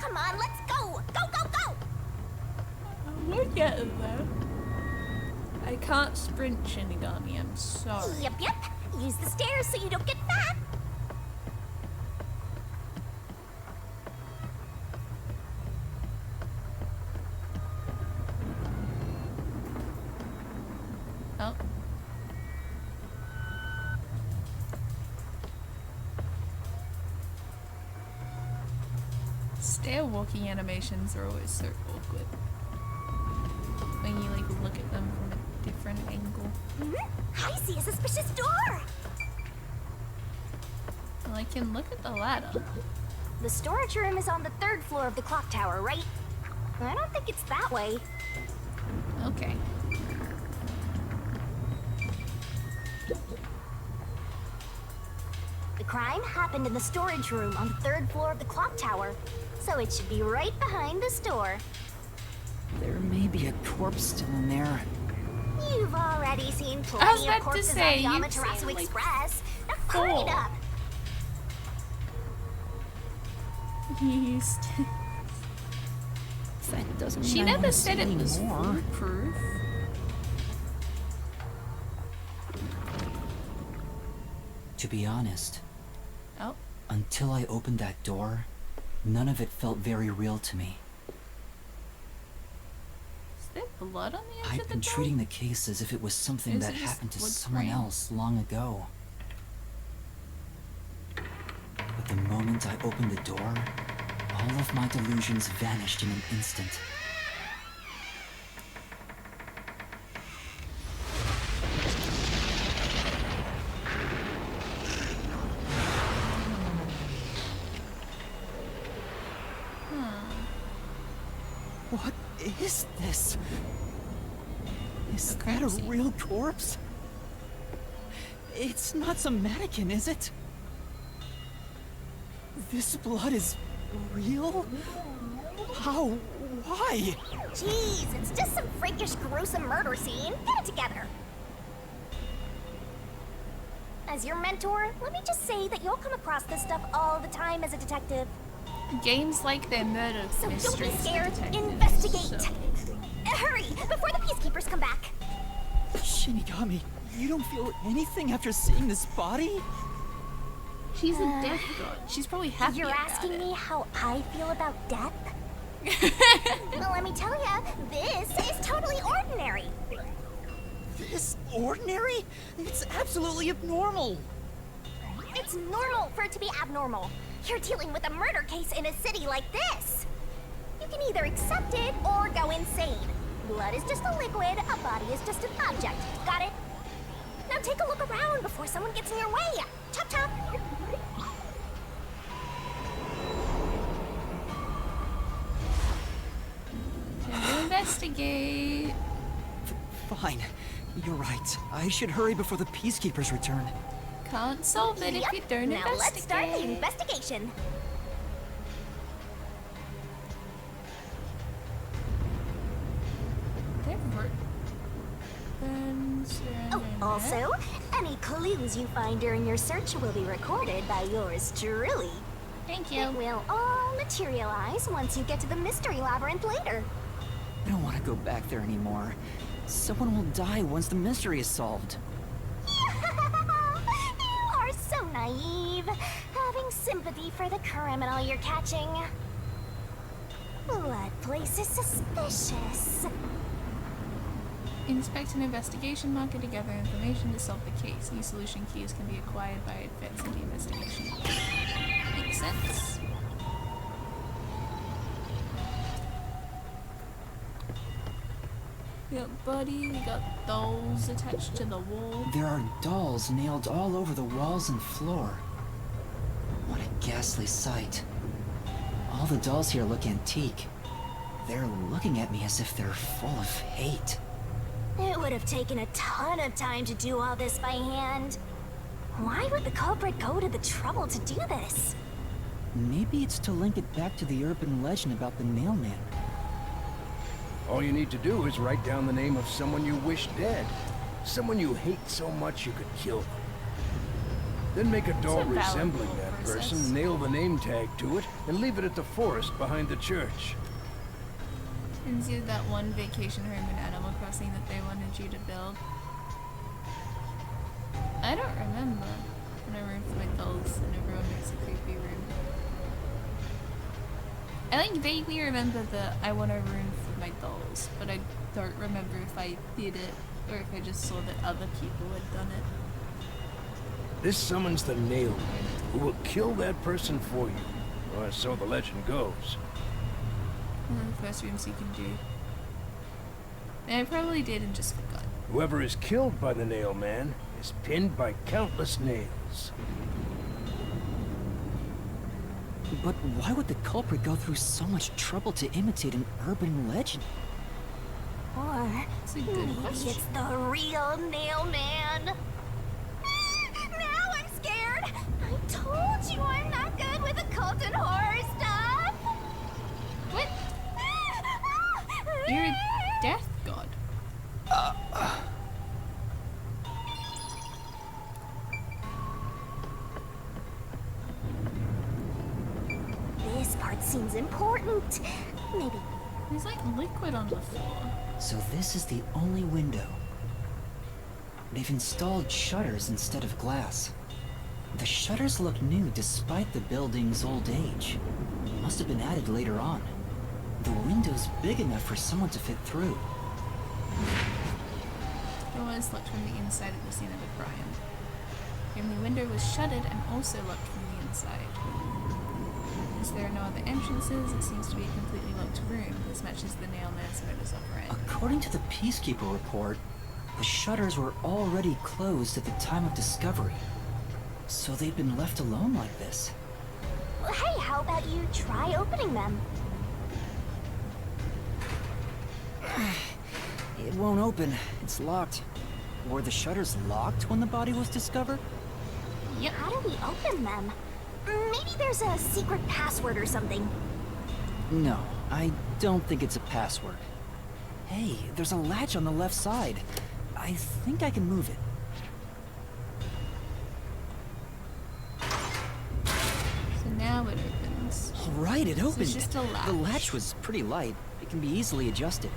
Come on, let's go! Go, go, go! We're getting there. I can't sprint, Shinigami, I'm sorry. Yep, yep. Use the stairs so you don't get fat. Oh. Stair walking animations are always so awkward. When you like look at them from a different angle. I see a suspicious door. Well, I can look at the ladder. The storage room is on the 3rd floor of the clock tower, right? I don't think it's that way. Okay. The crime happened in the storage room on the 3rd floor of the clock tower, so it should be right behind the store. There may be a corpse still in there. You've already seen I was plenty of about to corpses say, on the you've Amaterasu seen, like, Express. Now hurry it 4. up. Used. That doesn't She mean I never wanna said see it was anymore. foolproof. To be honest, Oh. until I opened that door, none of it felt very real to me. Is there blood on the edge I'd of the been door? treating the case as if it was something Is that it just happened to wood someone frame? else long ago. But the moment I opened the door, all of my delusions vanished in an instant. What is this? Is that a Crazy. real corpse? It's not some mannequin, is it? This blood is real? How? Why? Jeez, it's just some freakish, gruesome murder scene. Get it together. As your mentor, let me just say that you'll come across this stuff all the time as a detective. Games like their murder So don't be mysteries. scared. detectives, Investigate. so- Hurry, before the peacekeepers come back. Shinigami, you don't feel anything after seeing this body? She's a death god. She's probably happy You're about asking it. me how I feel about death? Well, let me tell ya, this is totally ordinary. This ordinary? It's absolutely abnormal. It's normal for it to be abnormal. You're dealing with a murder case in a city like this. You can either accept it or go insane. Blood is just a liquid, a body is just an object. Got it? Now take a look around before someone gets in your way. Chop chop. Time to investigate. Fine. You're right. I should hurry before the peacekeepers return. Can't solve it if you don't Now investigate. let's start the investigation. Oh, also, any clues you find during your search will be recorded by yours truly. Thank It you. will all materialize once you get to the mystery labyrinth later. I don't want to go back there anymore. Someone will die once the mystery is solved. You are so naive, having sympathy for the criminal you're catching. Blood place is suspicious. Inspect an investigation marker to gather information to solve the case. New solution keys can be acquired by advancing the investigation. Makes sense. We got body, we got dolls attached to the wall. There are dolls nailed all over the walls and floor. What a ghastly sight. All the dolls here look antique. They're looking at me as if they're full of hate. It would have taken a ton of time to do all this by hand. Why would the culprit go to the trouble to do this? Maybe it's to link it back to the urban legend about the mailman. All you need to do is write down the name of someone you wish dead. Someone you hate so much you could kill them. Then make a doll It's a valid resembling goal that person, says. nail the name tag to it, and leave it at the forest behind the church. And see that one vacation home in Animal Crossing that they wanted you to build? I don't remember when I room for my dolls and everyone makes a creepy room. I like vaguely remember that I want a room for my dolls, but I don't remember if I did it or if I just saw that other people had done it. This summons the Nail Man, who will kill that person for you. Or so the legend goes. One of the first rooms you can do. And I probably did and just forgot. Whoever is killed by the Nail Man is pinned by countless nails. But why would the culprit go through so much trouble to imitate an urban legend? Or That's a good maybe question. it's the real Nail Man. Now I'm scared. I told you I'm not good with occult and horror stuff. What? You're a death god. This part seems important. Maybe. There's like liquid on the floor. So this is the only window. They've installed shutters instead of glass. The shutters look new despite the building's old age. Must have been added later on. The window's big enough for someone to fit through. It was locked from the inside at the scene of the crime. The only window was shuttered and also locked from the inside. As there are no other entrances, it seems to be a completely locked room. This matches the Nail Man's modus operandi. According to the Peacekeeper report, the shutters were already closed at the time of discovery. So they've been left alone like this. Hey, how about you try opening them? It won't open. It's locked. Were the shutters locked when the body was discovered? Yep. How do we open them? Maybe there's a secret password or something. No, I don't think it's a password. Hey, there's a latch on the left side. I think I can move it. So now it opens. All right, it opened. just a latch. The latch was pretty light. It can be easily adjusted.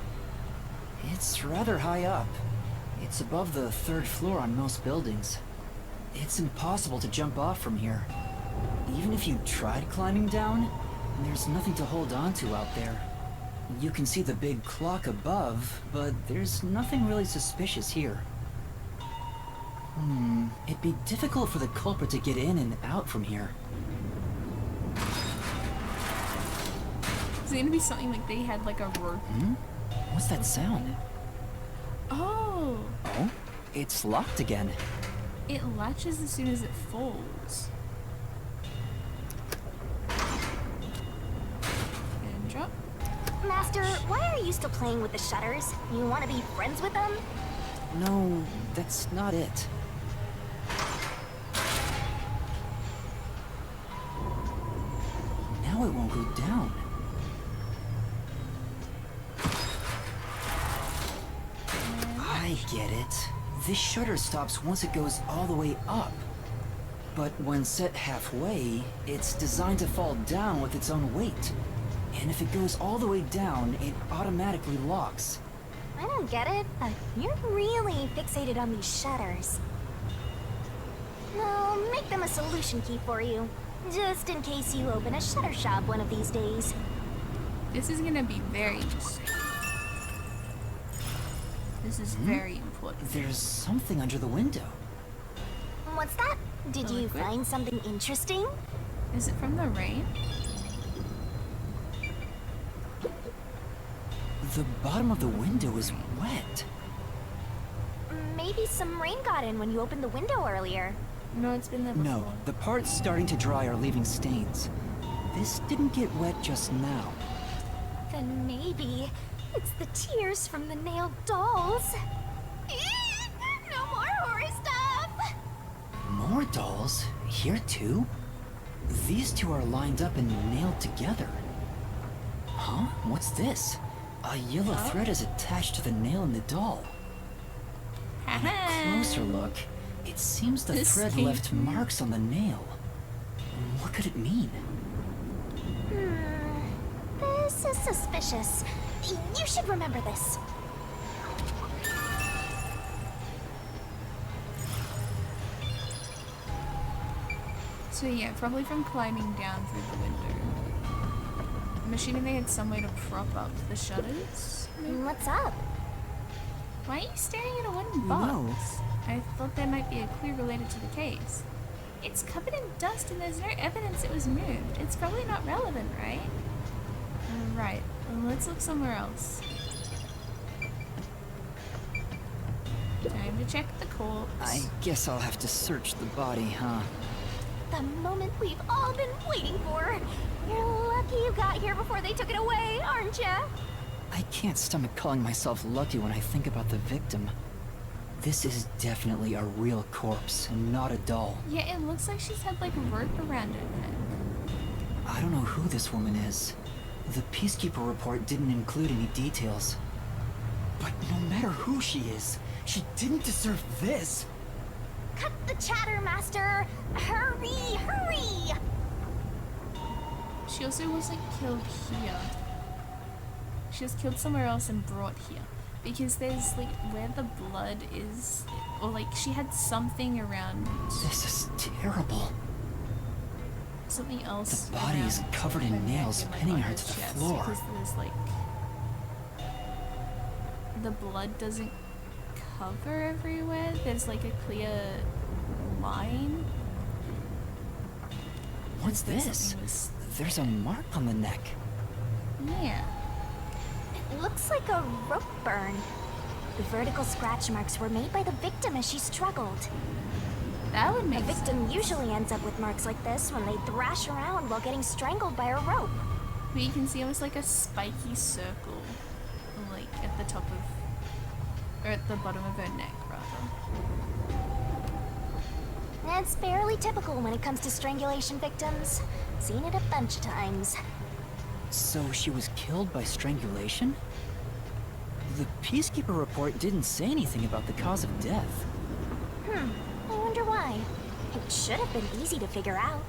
It's rather high up. It's above the 3rd floor on most buildings. It's impossible to jump off from here. Even if you tried climbing down, there's nothing to hold on to out there. You can see the big clock above, but there's nothing really suspicious here. It'd be difficult for the culprit to get in and out from here. Is it gonna be something like they had like a rope? What's that sound? Oh! Oh, it's locked again. It latches as soon as it falls. And drop. Master, why are you still playing with the shutters? You want to be friends with them? No, that's not it. Now it won't go down. I get it. This shutter stops once it goes all the way up. But when set halfway, it's designed to fall down with its own weight. And if it goes all the way down, it automatically locks. I don't get it, but you're really fixated on these shutters. I'll make them a solution key for you, just in case you open a shutter shop one of these days. This is gonna be very useful. This is very important. There's something under the window. What's that? Did A you liquid? find something interesting? Is it from the rain? The bottom of the window is wet. Maybe some rain got in when you opened the window earlier. No, it's been there before. No, the parts starting to dry are leaving stains. This didn't get wet just now. Then maybe it's the tears from the nailed dolls. No more horror stuff! More dolls? Here too? These two are lined up and nailed together. Huh? What's this? A yellow thread is attached to the nail in the doll. On a closer look, it seems the This thread came left from- marks on the nail. What could it mean? This is suspicious. You should remember this. So yeah, probably from climbing down through the window. I'm assuming they had some way to prop up the shutters. Maybe? What's up? Why are you staring at a wooden No. box? I thought there might be a clue related to the case. It's covered in dust and there's no evidence it was moved. It's probably not relevant, right? Right. Well, let's look somewhere else. Time to check the corpse. I guess I'll have to search the body, huh? The moment we've all been waiting for. You're lucky you got here before they took it away, aren't ya? I can't stomach calling myself lucky when I think about the victim. This is definitely a real corpse and not a doll. Yeah, it looks like she's had like a rope around her neck. I don't know who this woman is. The Peacekeeper report didn't include any details. But no matter who she is, she didn't deserve this. Cut the chatter, Master! Hurry, hurry! She also wasn't killed here. She was killed somewhere else and brought here. Because there's like where the blood is, or like she had something around. This is terrible. Something else. The body is around covered in her neck nails and, like, pinning on her to the chest, floor. Because there's like the blood doesn't cover everywhere. There's like a clear line. What's There's this? something with- There's a mark on the neck. Yeah. It looks like a rope burn. The vertical scratch marks were made by the victim as she struggled. That would A make victim sense. usually ends up with marks like this when they thrash around while getting strangled by a rope. But you can see almost like a spiky circle, like at the top of, or at the bottom of her neck, rather. It's fairly typical when it comes to strangulation victims. Seen it a bunch of times. So she was killed by strangulation? The Peacekeeper report didn't say anything about the cause of death. I wonder why. It should have been easy to figure out.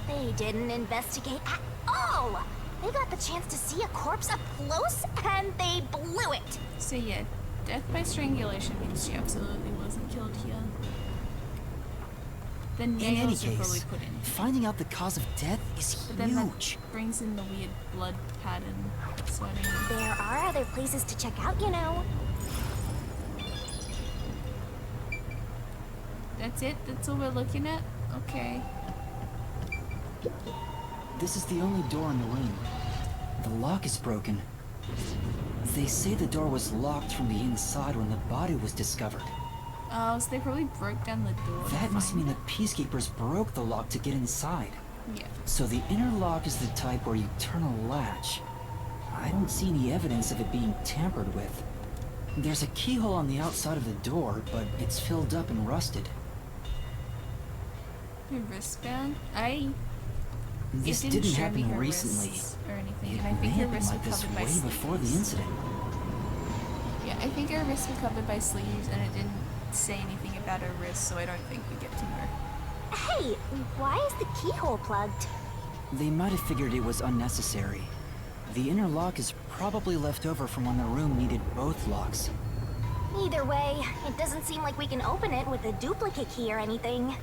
They didn't investigate at all! They got the chance to see a corpse up close, and they blew it! So yeah, death by strangulation means she absolutely wasn't killed here. The In any nails were probably case, put in here. finding out the cause of death is But then huge. that brings in the weird blood pattern. So I don't know. There are other places to check out, you know. That's it? That's all we're looking at? Okay. This is the only door in the room. The lock is broken. They say the door was locked from the inside when the body was discovered. Oh, so they probably broke down the door. to That must find mean the Peacekeepers broke the lock to get inside. it. Yeah. So the inner lock is the type where you turn a latch. I don't see any evidence of it being tampered with. There's a keyhole on the outside of the door, but it's filled up and rusted. Her wristband? This It didn't show me happen her recently. wrists or anything, It and I may think her have been wrists were like this covered by way before the sleeves. incident. Yeah, I think her wrists were covered by sleeves, and it didn't say anything about her wrists, so I don't think we get to know. Hey, why is the keyhole plugged? They might have figured it was unnecessary. The inner lock is probably left over from when the room needed both locks. Either way, it doesn't seem like we can open it with a duplicate key or anything.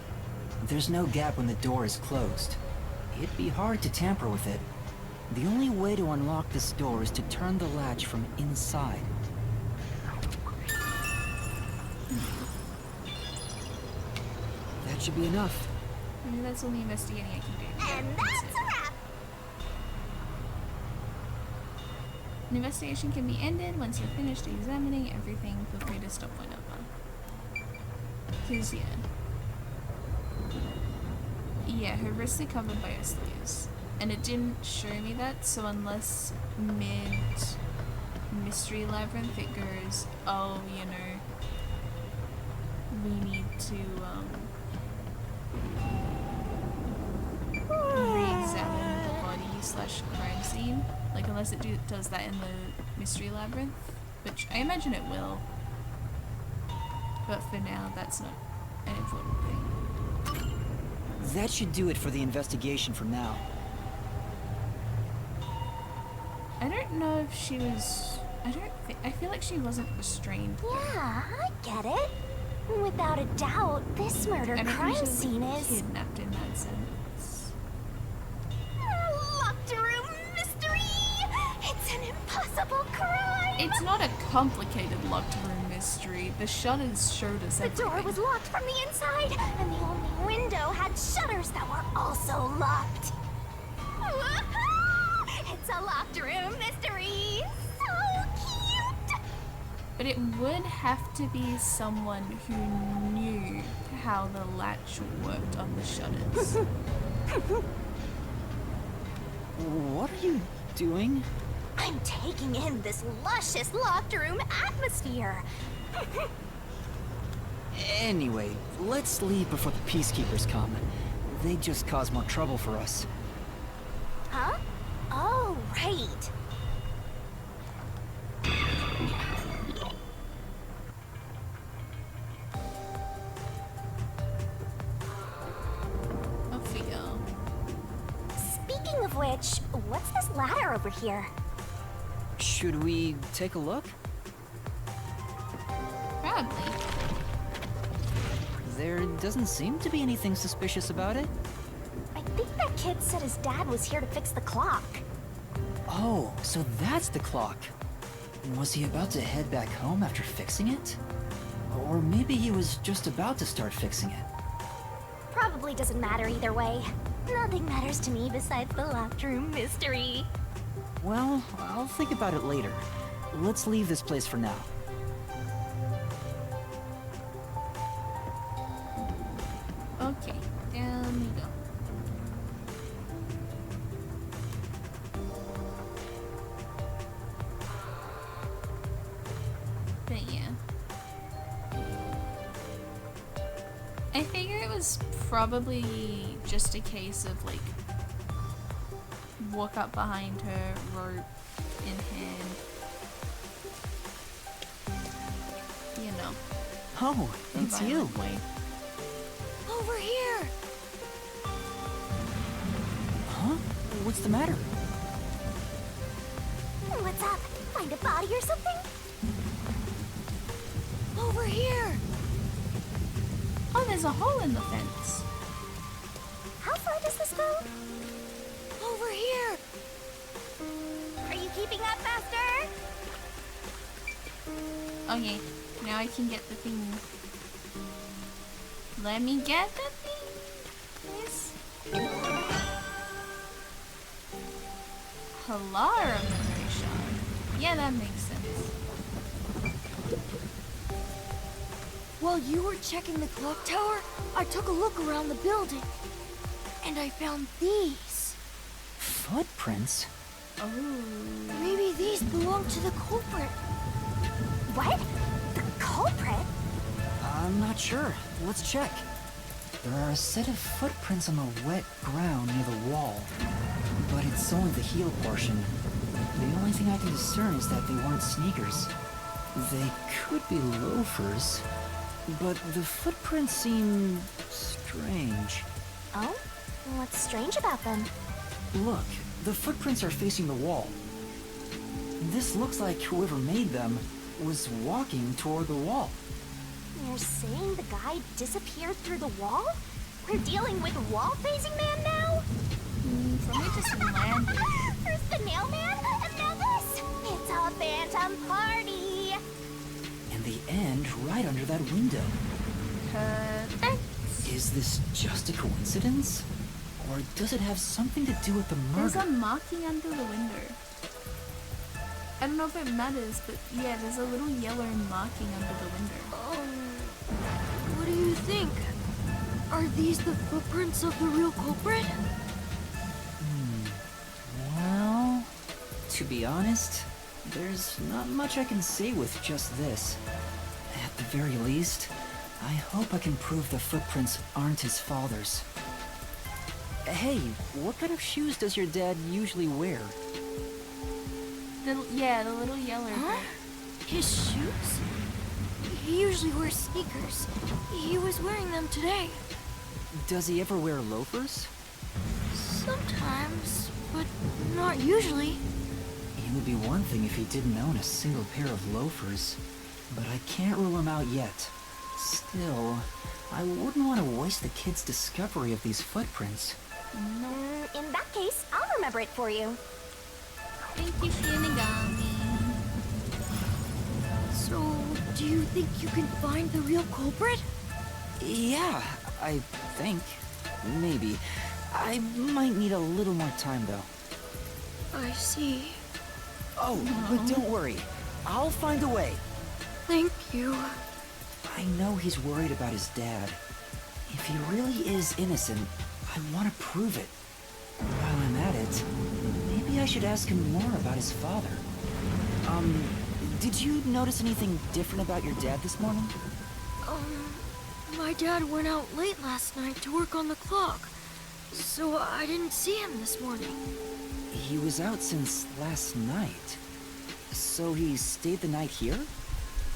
There's no gap when the door is closed. It'd be hard to tamper with it. The only way to unlock this door is to turn the latch from inside. That should be enough. Maybe that's all the investigating I can do. And That's that's it. a wrap! An investigation can be ended once you've finished examining everything. Feel free to stop whenever. Because, yeah, her wrists are covered by her sleeves. And it didn't show me that, so unless mid-mystery labyrinth it goes, oh, you know, we need to, re-examine the body / crime scene. Like, unless it does that in the mystery labyrinth, which I imagine it will. But for now, that's not an important thing. That should do it for the investigation for now. I don't know if she was... I feel like she wasn't restrained. Yeah, I get it. Without a doubt, this murder I don't crime think she was scene is... kidnapped in that sense. Locked room mystery! It's an impossible crime! It's not a complicated locked room mystery. The shutters showed us The everything. door was locked from the inside, and the only window had shutters that were also locked. Woohoo! It's a locked room mystery! So cute! But it would have to be someone who knew how the latch worked on the shutters. What are you doing? I'm taking in this luscious locked room atmosphere. Anyway, let's leave before the peacekeepers come. They just cause more trouble for us. Huh? Oh, right. Off we go. Speaking of which, what's this ladder over here? Should we take a look? Probably. There doesn't seem to be anything suspicious about it. I think that kid said his dad was here to fix the clock. Oh, so that's the clock. Was he about to head back home after fixing it? Or maybe he was just about to start fixing it. Probably doesn't matter either way. Nothing matters to me besides the locked room mystery. Well, I'll think about it later. Let's leave this place for now. Okay, down we go. But yeah. I figure it was probably just a case of like walk up behind her, rope in hand. You know. Oh, the it's you. violent way. Over here! Huh? What's the matter? What's up? Find a body or something? Over here! Oh, there's a hole in the fence. How far does this go? Over here! Are you keeping up, Master? Okay, now I can get the thing. Let me get the thing, please. Halara memory shot. Yeah, that makes sense. While you were checking the clock tower, I took a look around the building. And I found these. Footprints? Oh. Maybe these belong to the culprit. What? The culprit? I'm not sure. Let's check. There are a set of footprints on the wet ground near the wall. But it's only the heel portion. The only thing I can discern is that they weren't sneakers. They could be loafers. But the footprints seem strange. Oh? What's strange about them? Look, the footprints are facing the wall. This looks like whoever made them was walking toward the wall. You're saying the guy disappeared through the wall? We're dealing with wall-facing man now? Somebody just landed. First the nail man, and now this! It's a phantom party! And the end right under that window. Perfect. Is this just a coincidence? Or does it have something to do with the There's murder? a marking under the window. I don't know if it matters, but yeah, there's a little yellow marking under the window. What do you think? Are these the footprints of the real culprit? Well, to be honest, there's not much I can say with just this. At the very least, I hope I can prove the footprints aren't his father's. Hey, what kind of shoes does your dad usually wear? The little yellow. Huh? His shoes? He usually wears sneakers. He was wearing them today. Does he ever wear loafers? Sometimes, but not usually. It would be one thing if he didn't own a single pair of loafers, but I can't rule him out yet. Still, I wouldn't want to waste the kid's discovery of these footprints. In that case, I'll remember it for you. Thank you, Shinigami. So, do you think you can find the real culprit? Yeah, I think. Maybe. I might need a little more time, though. I see. Oh, but don't worry. I'll find a way. Thank you. I know he's worried about his dad. If he really is innocent, I want to prove it. While I'm at it, maybe I should ask him more about his father. Did you notice anything different about your dad this morning? My dad went out late last night to work on the clock, so I didn't see him this morning. He was out since last night. So he stayed the night here?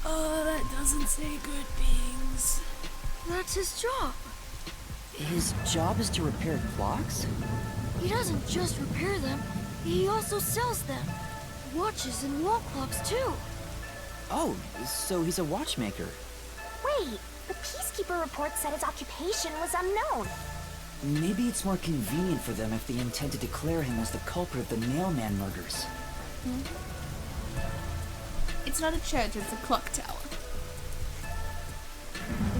Oh, that doesn't say good things. That's his job. His job is to repair clocks? He doesn't just repair them, he also sells them. Watches and wall clocks, too. Oh, so he's a watchmaker. Wait, the Peacekeeper report said his occupation was unknown. Maybe it's more convenient for them if they intend to declare him as the culprit of the Nailman murders. It's not a church, it's a clock tower.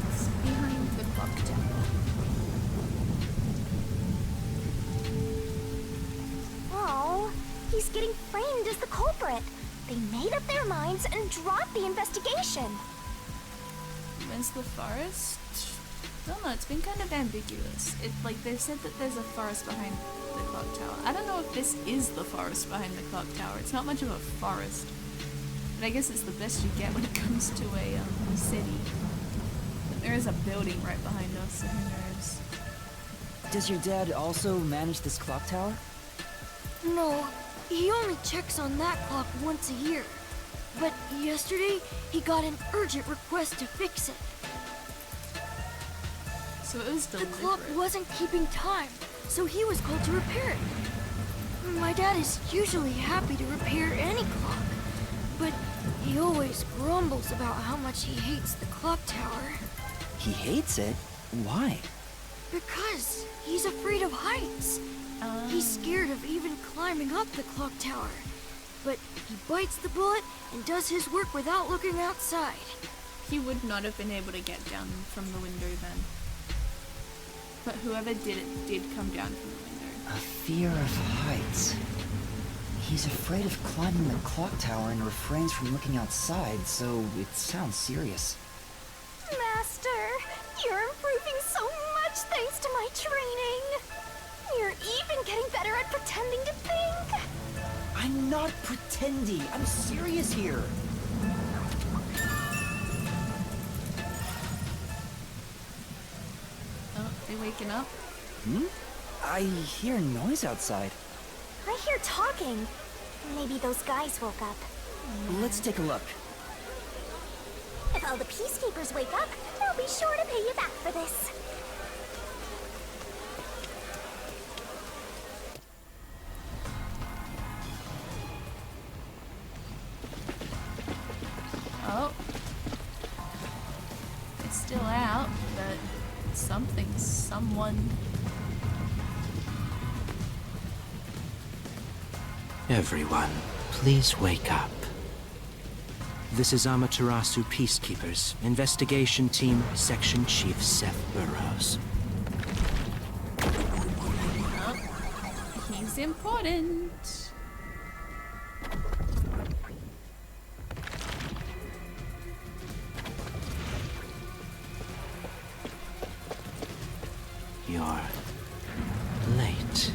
It's behind the clock tower. Oh, he's getting framed as the culprit. They made up their minds and dropped the investigation. Where's the forest? Don't know, it's been kind of ambiguous. Like, they said that there's a forest behind the clock tower. I don't know if this is the forest behind the clock tower. It's not much of a forest. But I guess it's the best you get when it comes to a city. But there is a building right behind us, so who knows? Does your dad also manage this clock tower? No, he only checks on that clock once a year. But yesterday, he got an urgent request to fix it. So it was The deliberate. clock wasn't keeping time, so he was called to repair it. My dad is usually happy to repair any clock, but he always grumbles about how much he hates the clock tower. He hates it? Why? Because he's afraid of heights. He's scared of even climbing up the clock tower. But he bites the bullet and does his work without looking outside. He would not have been able to get down from the window then. But whoever did it did come down from the window. A fear of heights. He's afraid of climbing the clock tower and refrains from looking outside, so it sounds serious. Master, you're improving so much thanks to my training. You're even getting better at pretending to think. I'm not pretending. I'm serious here. Oh, they waking up? I hear noise outside. I hear talking. Maybe those guys woke up. Let's take a look. If all the Peacekeepers wake up, they'll be sure to pay you back for this. Oh. It's still out, but someone. Everyone, please wake up. This is Amaterasu Peacekeepers, Investigation Team, Section Chief Seth Burrows. Oh, he's important. You're late.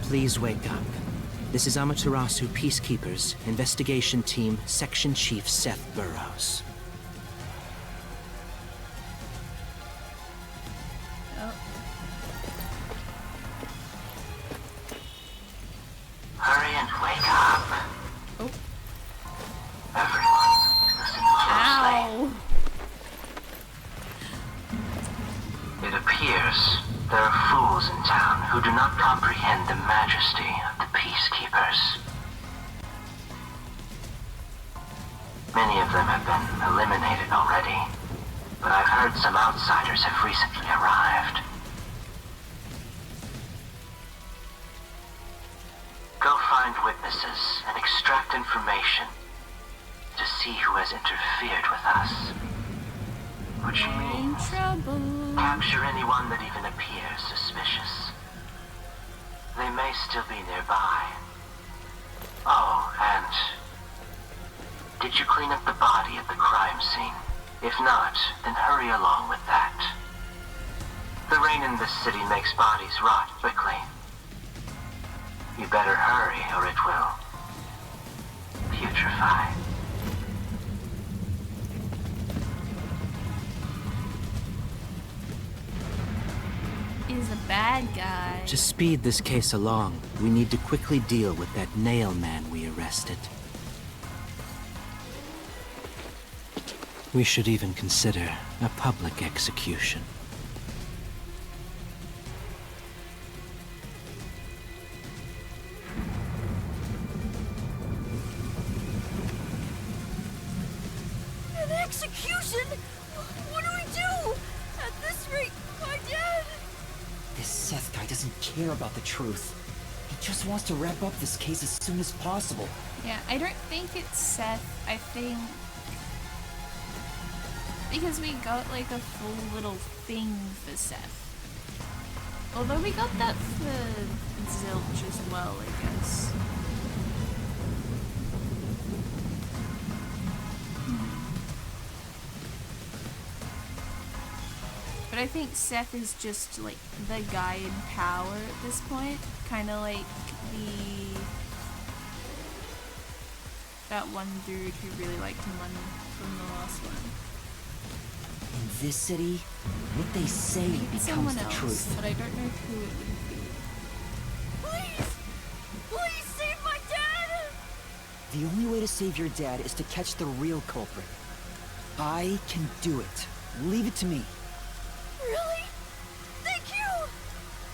Please wake up. This is Amaterasu Peacekeepers, Investigation Team, Section Chief Seth Burrows. Oh. Hurry and wake up. Oh. Everyone, listen closely. Ow! It appears soldiers, there are fools in town who do not comprehend the majesty of the peacekeepers. Many of them have been eliminated already, but I've heard some outsiders have recently arrived. Go find witnesses and extract information to see who has interfered with us. Which We're in means trouble. capture anyone that even appears suspicious. They may still be nearby. Oh, and did you clean up the body at the crime scene? If not, then hurry along with that. The rain in this city makes bodies rot quickly. You better hurry or it will putrefy. Is a bad guy. To speed this case along, we need to quickly deal with that nail man we arrested. We should even consider a public execution. An execution? What do we do? At this rate, my dad... This Seth guy doesn't care about the truth. He just wants to wrap up this case as soon as possible. Yeah, I don't think it's Seth. I think because we got like a full little thing for Seth. Although we got that for Zilch as well, I guess. But I think Seth is just like the guy in power at this point. Kind of like that one dude who really liked money from the last one. In this city, what they say Maybe becomes someone the else, truth. but I don't know who it would be. Please! Please save my dad! The only way to save your dad is to catch the real culprit. I can do it. Leave it to me. Really? Thank you!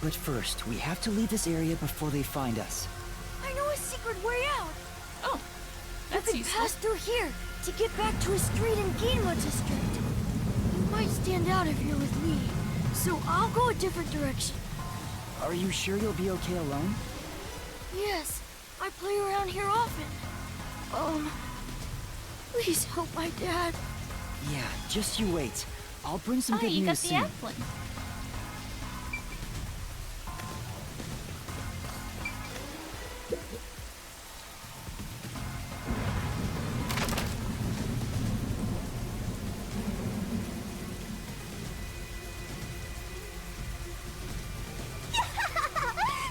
But first, we have to leave this area before they find us. I know a secret way out. Oh, that's You can useful. pass through here to get back to a street in Ginmo district. You might stand out if you're with me, so I'll go a different direction. Are you sure you'll be okay alone? Yes, I play around here often. Please help my dad. Yeah, just you wait. I'll bring some Oh, good you got news the soon. apple.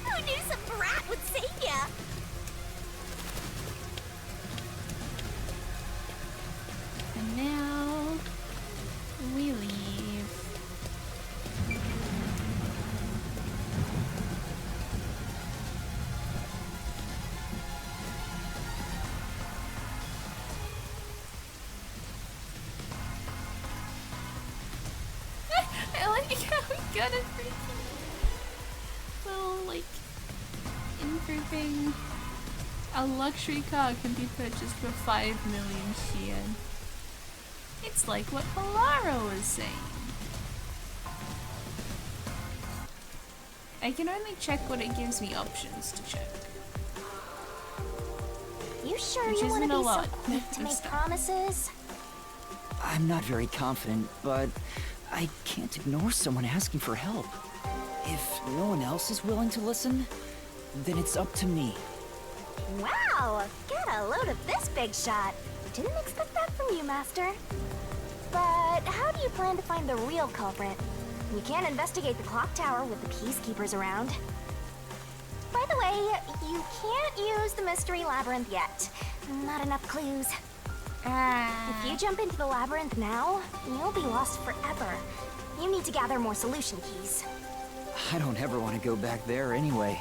Who knew some brat would save ya? And now we leave. I like how we got a freaking little, like, improving. A luxury car can be purchased for 5 million Yen. It's like what Polaro was saying. I can only check what it gives me options to check. You sure Which you want isn't to a be so lot quick to of make stuff. promises? I'm not very confident, but I can't ignore someone asking for help. If no one else is willing to listen, then it's up to me. Wow, get a load of this big shot. Didn't expect that from you, Master. But how do you plan to find the real culprit? You can't investigate the clock tower with the peacekeepers around. By the way, you can't use the mystery labyrinth yet. Not enough clues. If you jump into the labyrinth now, you'll be lost forever. You need to gather more solution keys. I don't ever want to go back there anyway.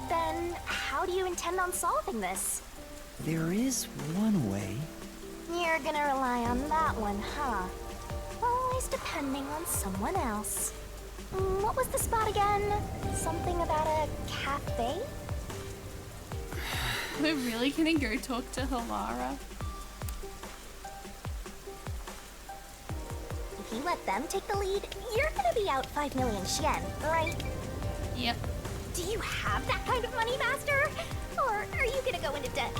Then, how do you intend on solving this? There is one way. You're gonna rely on that one, huh? Always depending on someone else. What was the spot again? Something about a cafe? We're really gonna go talk to Halara? If you let them take the lead, you're gonna be out 5 million yen, right? Yep. Do you have that kind of money, Master? Or are you gonna go into debt?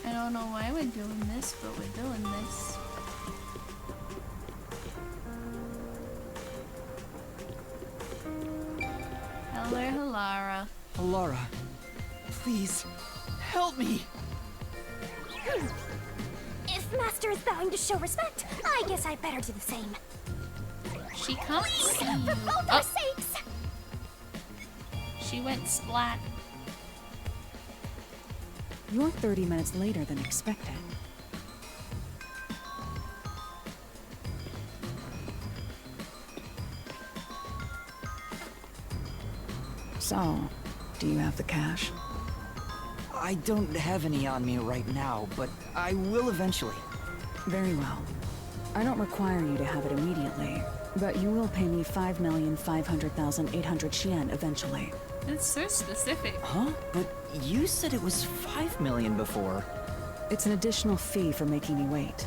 I don't know why we're doing this, but we're doing this. Hello, Halara. Halara, please, help me! If Master is vowing to show respect, I guess I better do the same. She can't see you. For both our sakes! She went splat. You're 30 minutes later than expected. So, do you have the cash? I don't have any on me right now, but I will eventually. Very well. I don't require you to have it immediately, but you will pay me 5,500,800 yen eventually. It's so specific. Huh? But you said it was 5 million before. It's an additional fee for making me wait.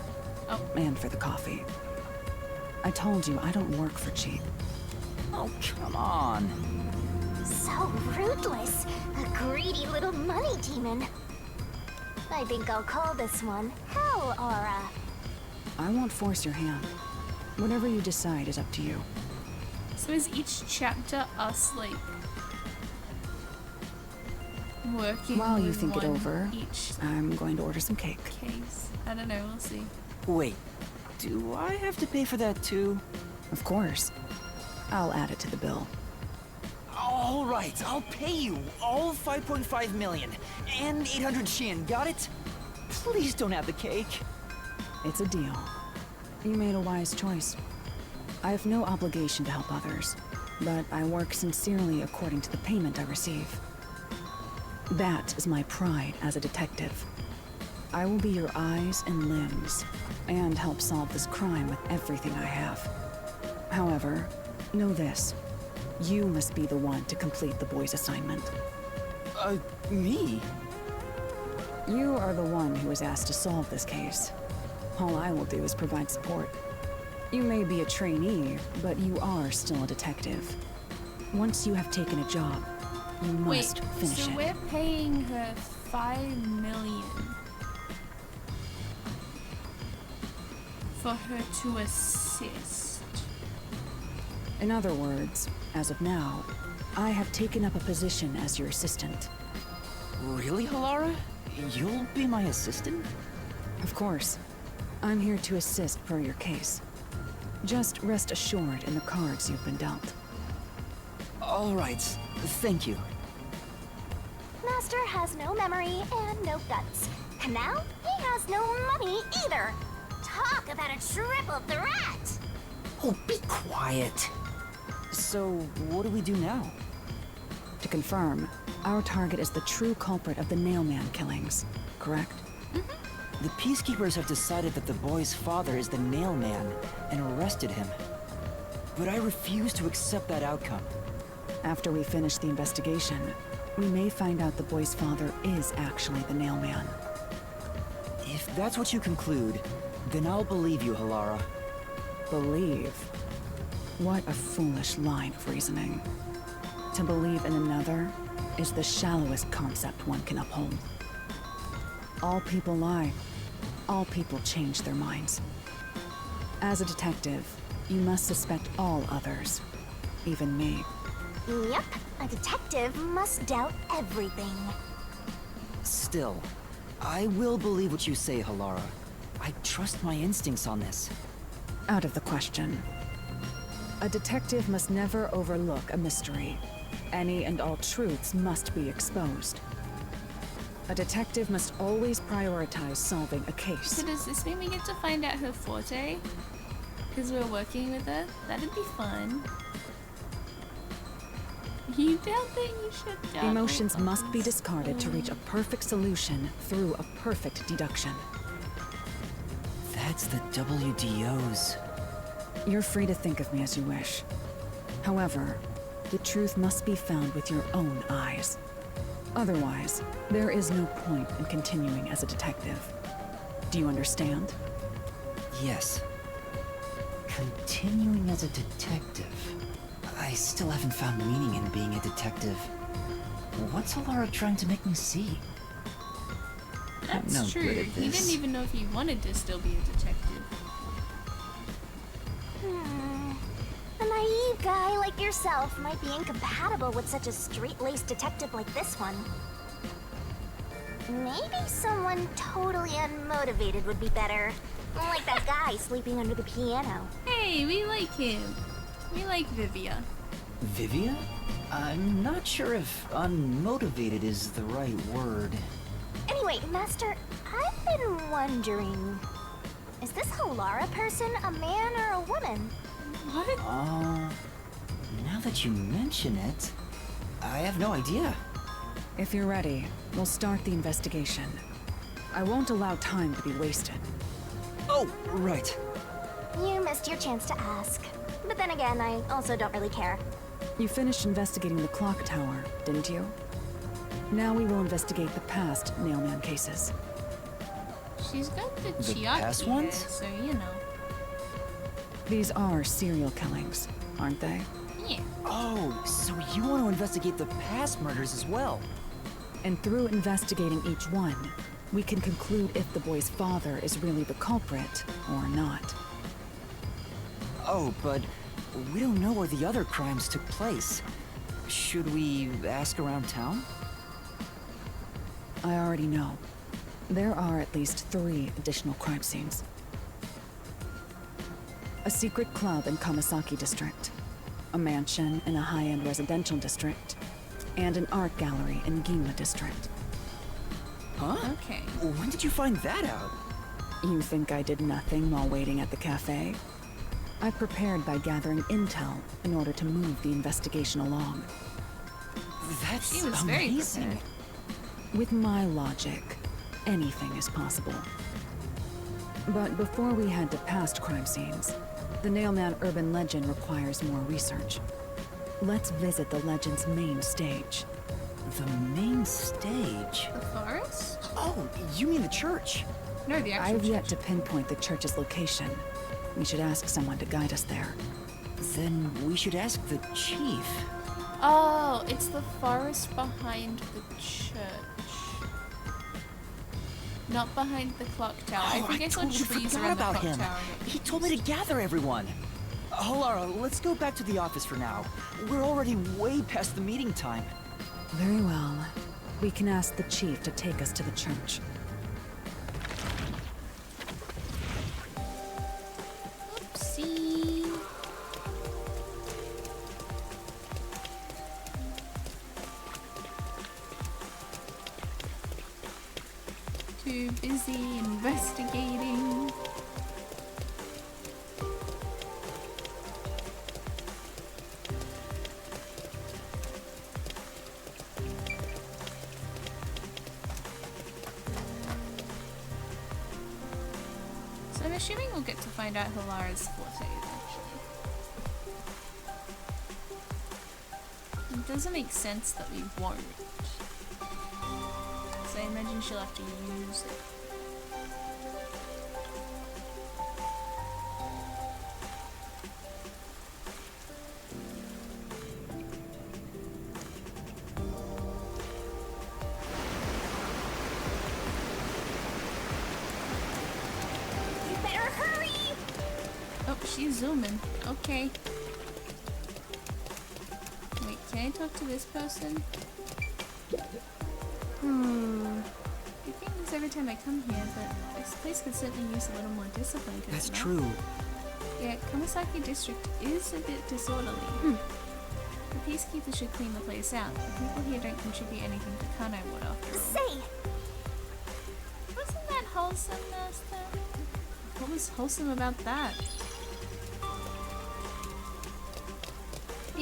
Oh. And for the coffee. I told you I don't work for cheap. Oh, come on. So ruthless. A greedy little money demon. I think I'll call this one Hell Aura. I won't force your hand. Whatever you decide is up to you. So is each chapter us, like, working While you with think it one over, each I'm going to order some cake. case? I don't know, we'll see. Wait, do I have to pay for that too? Of course. I'll add it to the bill. All right, I'll pay you all 5.5 million and 800 yen, got it? Please don't have the cake. It's a deal. You made a wise choice. I have no obligation to help others, but I work sincerely according to the payment I receive. That is my pride as a detective. I will be your eyes and limbs, and help solve this crime with everything I have. However, know this. You must be the one to complete the boy's assignment. Me? You are the one who was asked to solve this case. All I will do is provide support. You may be a trainee, but you are still a detective. Once you have taken a job, you must finish so it. we're paying her 5 million for her to assist. In other words, as of now, I have taken up a position as your assistant. Really, Halara? You'll be my assistant? Of course. I'm here to assist per your case. Just rest assured in the cards you've been dealt. All right, thank you. Master has no memory and no guts. And now, he has no money either. Talk about a triple threat! Oh, be quiet. So, what do we do now? To confirm, our target is the true culprit of the Nailman killings, correct? The Peacekeepers have decided that the boy's father is the Nailman and arrested him. But I refuse to accept that outcome. After we finish the investigation, we may find out the boy's father is actually the Nailman. If that's what you conclude, then I'll believe you, Halara. Believe? What a foolish line of reasoning. To believe in another is the shallowest concept one can uphold. All people lie. All people change their minds. As a detective, you must suspect all others, even me. Yep, a detective must doubt everything. Still, I will believe what you say, Halara. I trust my instincts on this. Out of the question. A detective must never overlook a mystery. Any and all truths must be exposed. A detective must always prioritize solving a case. So does this mean we get to find out her forte? Because we're working with her? That'd be fun. You don't think you should double Emotions must be up? discarded to reach a perfect solution through a perfect deduction. That's the WDOs. You're free to think of me as you wish. However, the truth must be found with your own eyes. Otherwise, there is no point in continuing as a detective. Do you understand? Yes. Continuing as a detective. I still haven't found meaning in being a detective. What's Alara trying to make me see? That's no true. good at He this. didn't even know if he wanted to still be a detective. A naive guy like yourself might be incompatible with such a straight-laced detective like this one. Maybe someone totally unmotivated would be better. Like that guy sleeping under the piano. Hey, we like him. We like Vivia. Vivia? I'm not sure if unmotivated is the right word. Anyway, Master, I've been wondering... Is this Halara person a man or a woman? What? Now that you mention it, I have no idea. If you're ready, we'll start the investigation. I won't allow time to be wasted. Oh, right. You missed your chance to ask. But then again, I also don't really care. You finished investigating the clock tower, didn't you? Now we will investigate the past Nailman cases. She's got the The Chiaki past hair, ones? so you know. These are serial killings, aren't they? Yeah. Oh, so you want to investigate the past murders as well? And through investigating each one, we can conclude if the boy's father is really the culprit or not. Oh, but we don't know where the other crimes took place. Should we ask around town? I already know. There are at least 3 additional crime scenes. A secret club in Kamasaki district, a mansion in a high-end residential district, and an art gallery in Ginma district. Huh? Okay. When did you find that out? You think I did nothing while waiting at the cafe? I prepared by gathering intel in order to move the investigation along. That's She was very amazing. prepared. With my logic, anything is possible. But before we head to past crime scenes, the Nailman urban legend requires more research. Let's visit the legend's main stage. The main stage? The forest? Oh, you mean the church? No, the actual I've yet church. to pinpoint the church's location. We should ask someone to guide us there. Then we should ask the chief. Oh, it's the forest behind the church. Not behind the clock tower. I think I saw totally trees forgot around the about clock him. tower. He told me to gather everyone. Halara, let's go back to the office for now. We're already way past the meeting time. Very well. We can ask the chief to take us to the church. Oopsie. Too busy investigating. So I'm assuming we'll get to find out Halara's forte eventually. It doesn't make sense that we won't. So I imagine she'll have to use it. You better hurry! Oh, she's zooming. Okay. Wait, can I talk to this person? Good thing is every time I come here, but this place could certainly use a little more discipline. could That's it not? true. Yeah, Kamasaki district is a bit disorderly. The peacekeepers should clean the place out. The people here don't contribute anything to Kanai Wood after all. Say, Wasn't that wholesome, Master? What was wholesome about that?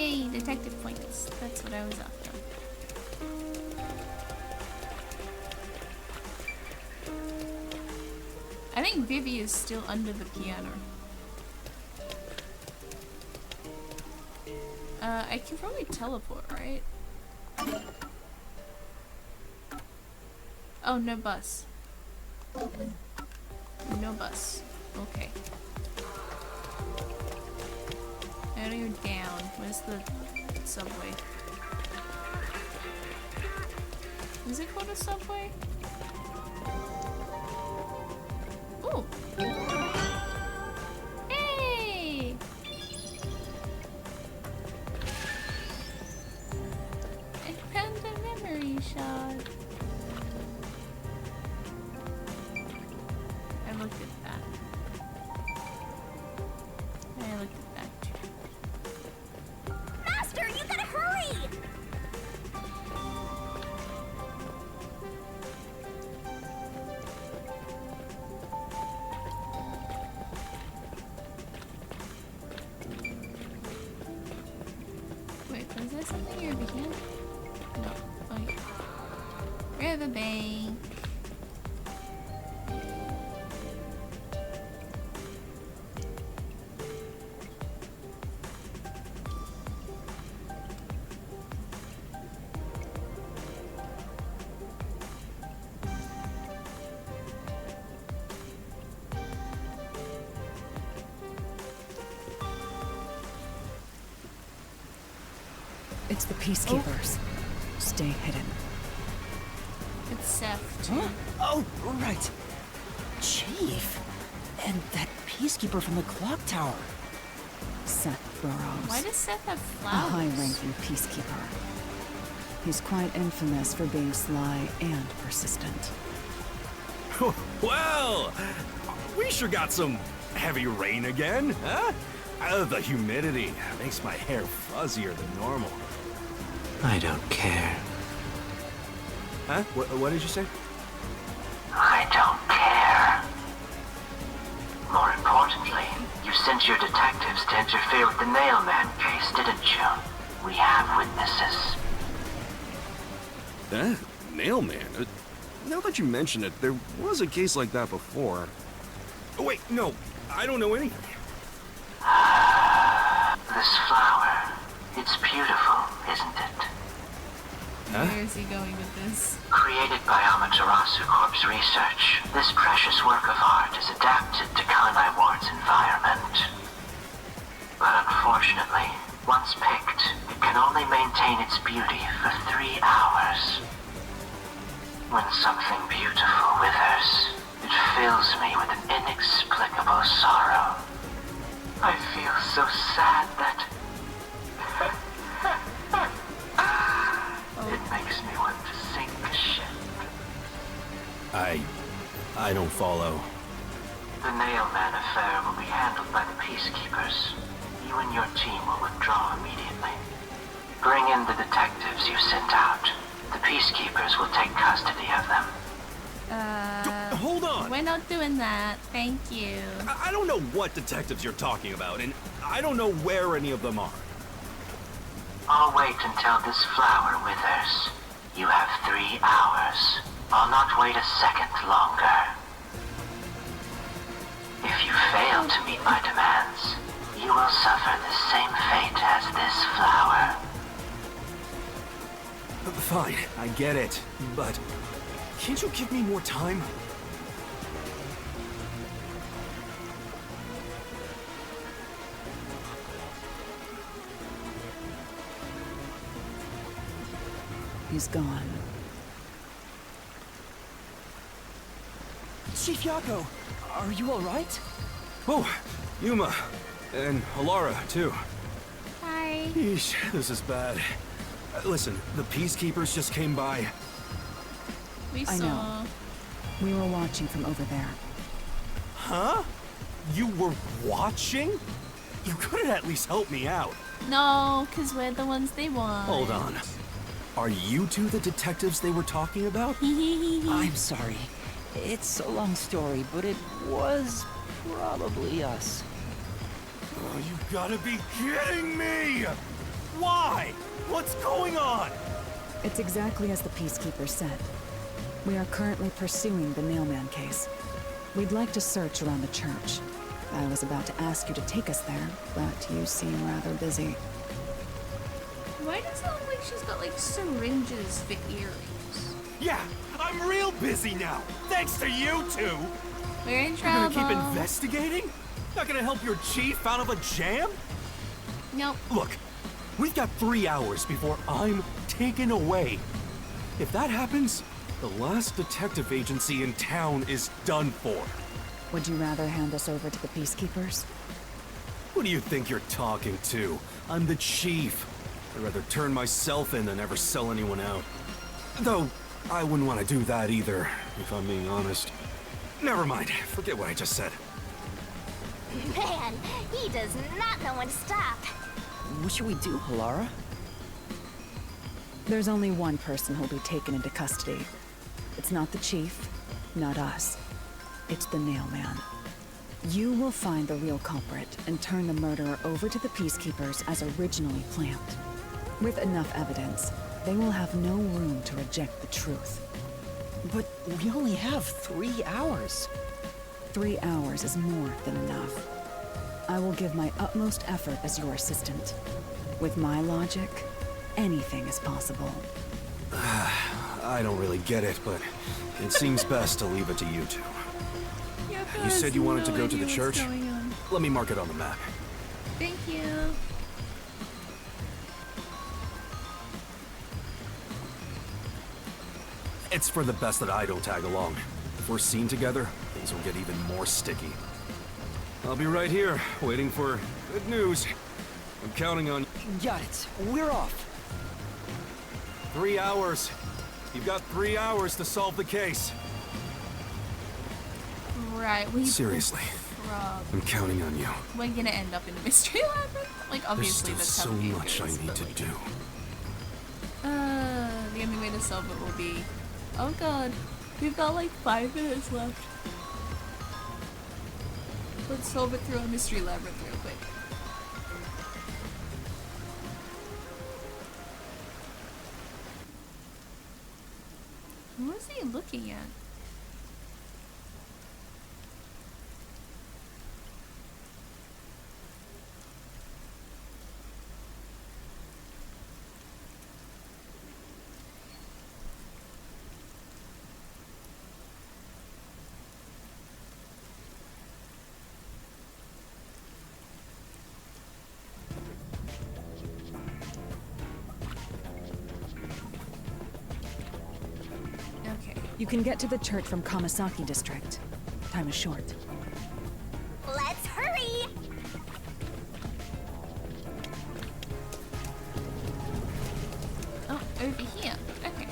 Yay, detective points. That's what I was after. I think Vivi is still under the piano. I can probably teleport, right? Oh, no bus. No bus. Okay. How do you down? Where's the subway? Is it called a subway? Ooh! Hey! I found a memory shot. I looked at that. I looked at that too. Master, you gotta hurry! Wait, was there something over here? No. Oh, yeah. Riverbank. It's the peacekeepers. Stay hidden. It's Seth, too. Huh? Oh, right. Chief. And that peacekeeper from the clock tower. Seth Burrows. Why does Seth have A flowers? high-ranking peacekeeper. He's quite infamous for being sly and persistent. Well, we sure got some heavy rain again, huh? The humidity makes my hair fuzzier than normal. I don't care. Huh? What did you say? I don't care. More importantly, you sent your detectives to interfere with the Nailman case, didn't you? We have witnesses. Nailman? Now that you mention it, there was a case like that before. Oh, wait, no, I don't know anything. This flower, it's beautiful, isn't it? Huh? Where is he going with this? Created by Amaterasu Corp's research, this precious work of art is adapted to Kanai Ward's environment. But unfortunately, once picked, it can only maintain its beauty for 3 hours. When something beautiful withers, it fills me with an inexplicable sorrow. I feel so sad that it makes me want to sink a ship. I don't follow. The Nailman affair will be handled by the peacekeepers. You and your team will withdraw immediately. Bring in the detectives you sent out. The peacekeepers will take custody of them. Hold on! We're not doing that. Thank you. I don't know what detectives you're talking about, and I don't know where any of them are. I'll wait until this flower withers. You have 3 hours. I'll not wait a second longer. If you fail to meet my demands, you will suffer the same fate as this flower. Fine, I get it, but can't you give me more time? He's gone. Chief Yako, are you alright? Oh, Yuma, and Alara, too. Hi. Yeesh, this is bad. Listen, the peacekeepers just came by. We I saw. know. We were watching from over there. Huh? You were watching? You couldn't at least help me out. No, because we're the ones they want. Hold on. Are you two the detectives they were talking about? I'm sorry. It's a long story, but it was probably us. Oh, you gotta be kidding me! Why? What's going on? It's exactly as the Peacekeeper said. We are currently pursuing the Nailman case. We'd like to search around the church. I was about to ask you to take us there, but you seem rather busy. Why does it look like she's got like syringes for earrings? Yeah, I'm real busy now, thanks to you two. We're in You're trouble. gonna keep investigating? Not gonna help your chief out of a jam? Nope. Look, we've got 3 hours before I'm taken away. If that happens, the last detective agency in town is done for. Would you rather hand us over to the Peacekeepers? Who do you think you're talking to? I'm the chief. I'd rather turn myself in than ever sell anyone out. Though, I wouldn't want to do that either, if I'm being honest. Never mind, forget what I just said. Man, he does not know when to stop. What should we do, Halara? There's only one person who'll be taken into custody. It's not the chief, not us. It's the Nailman. You will find the real culprit and turn the murderer over to the Peacekeepers as originally planned. With enough evidence, they will have no room to reject the truth. But we only have 3 hours. 3 hours is more than enough. I will give my utmost effort as your assistant. With my logic, anything is possible. I don't really get it, but it seems best to leave it to you two. Yeah, You said you wanted to no go to idea the what's church? going on. Let me mark it on the map. Thank you. It's for the best that I don't tag along. If we're seen together, things will get even more sticky. I'll be right here, waiting for good news. I'm counting on Got it. We're off. 3 hours. You've got 3 hours to solve the case. Right, we Seriously, I'm counting on you. we're gonna end up in a mystery labyrinth. Like There's obviously still that's so how the game much goes, I need but, to like, do. The only way to solve it will be, oh god, we've got like 5 minutes left. Let's solve it through a mystery labyrinth real quick. What is he looking at? Okay. You can get to the church from Kamasaki district. Time is short. Let's hurry! Oh, over here. Okay.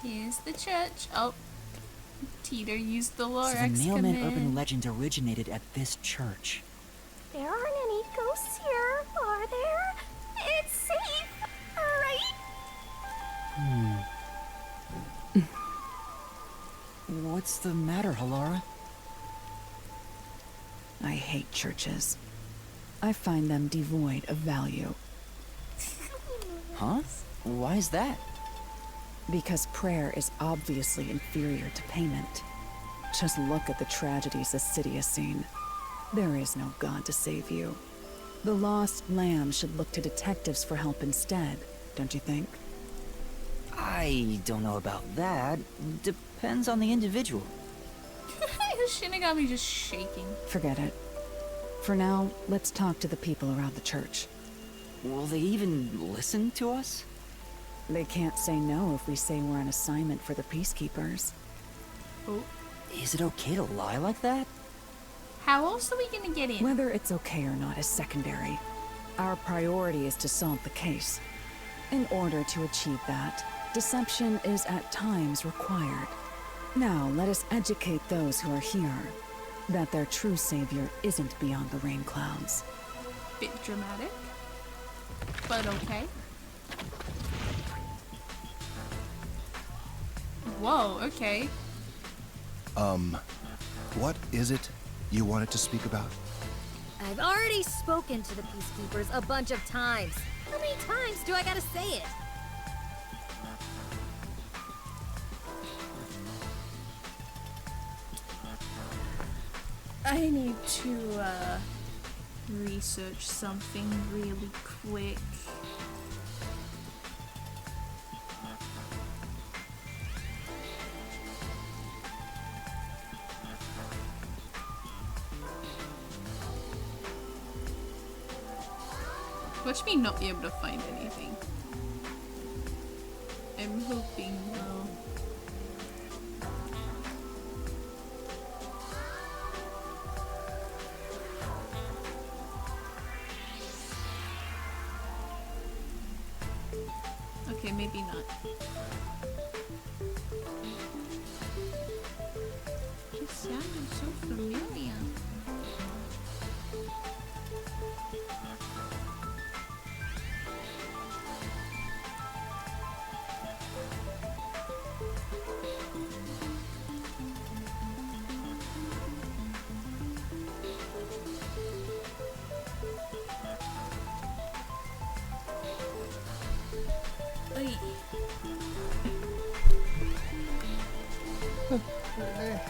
Here's the church. Oh, Teeter used the So Lorax the Nailman command. urban legend originated at this church. There aren't any ghosts here, are there? It's safe, right? What's the matter, Halara? I hate churches. I find them devoid of value. Huh? Why is that? Because prayer is obviously inferior to payment. Just look at the tragedies the city has seen. There is no God to save you. The lost lamb should look to detectives for help instead, don't you think? I don't know about that. Depends on the individual. Shinigami just shaking. Forget it. For now, let's talk to the people around the church. Will they even listen to us? They can't say no if we say we're on assignment for the Peacekeepers. Oh. Is it okay to lie like that? How else are we gonna get in? Whether it's okay or not is secondary. Our priority is to solve the case. In order to achieve that, deception is at times required. Now, let us educate those who are here that their true savior isn't beyond the rain clouds. Bit dramatic, but okay. Whoa, okay. What is it you wanted to speak about? I've already spoken to the Peacekeepers a bunch of times. How many times do I gotta say it? I need to, research something really quick. Watch me not be able to find anything. I'm hoping though. Okay, maybe not. It sounded so familiar.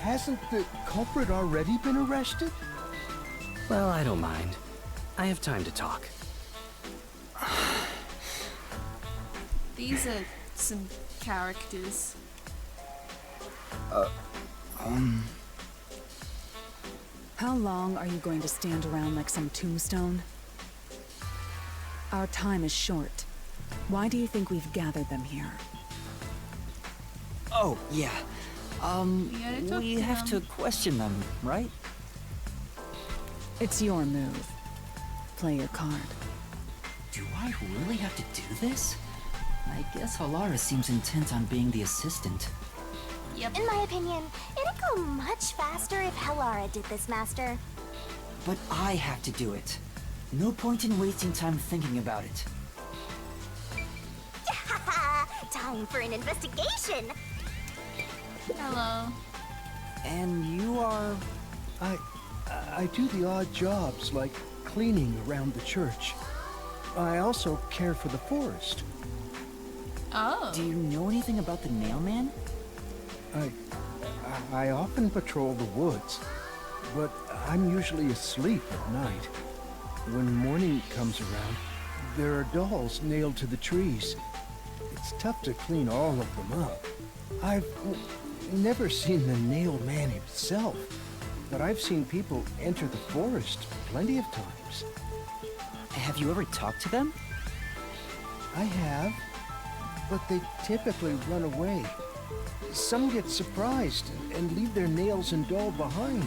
Hasn't the culprit already been arrested? Well, I don't mind. I have time to talk. These are some characters. How long are you going to stand around like some tombstone? Our time is short. Why do you think we've gathered them here? Oh, yeah. gotta talk We to have to them. question them, right? It's your move. Play your card. Do I really have to do this? I guess Halara seems intent on being the assistant. Yep. In my opinion, it'd go much faster if Halara did this, Master. But I have to do it. No point in wasting time thinking about it. Time for an investigation! Hello. And you are... I do the odd jobs like cleaning around the church. I also care for the forest. Oh. Do you know anything about the Nailman? I often patrol the woods, but I'm usually asleep at night. When morning comes around, there are dolls nailed to the trees. It's tough to clean all of them up. I've never seen the nail man himself, but I've seen people enter the forest plenty of times. Have you ever talked to them? I have, but they typically run away. Some get surprised and leave their nails and doll behind.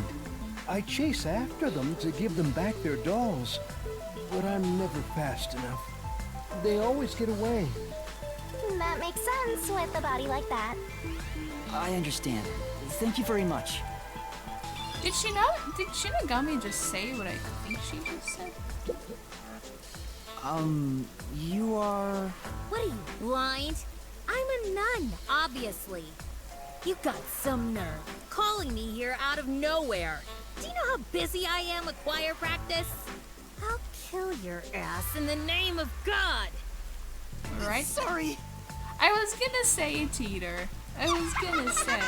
I chase after them to give them back their dolls, but I'm never fast enough. They always get away. That makes sense with a body like that. I understand. Thank you very much. Did Shinigami just say what I think she just said? You are... What are you, blind? I'm a nun, obviously. You got some nerve calling me here out of nowhere. Do you know how busy I am with choir practice? I'll kill your ass in the name of God. Right? Sorry. I was gonna say Teeter. I was gonna say.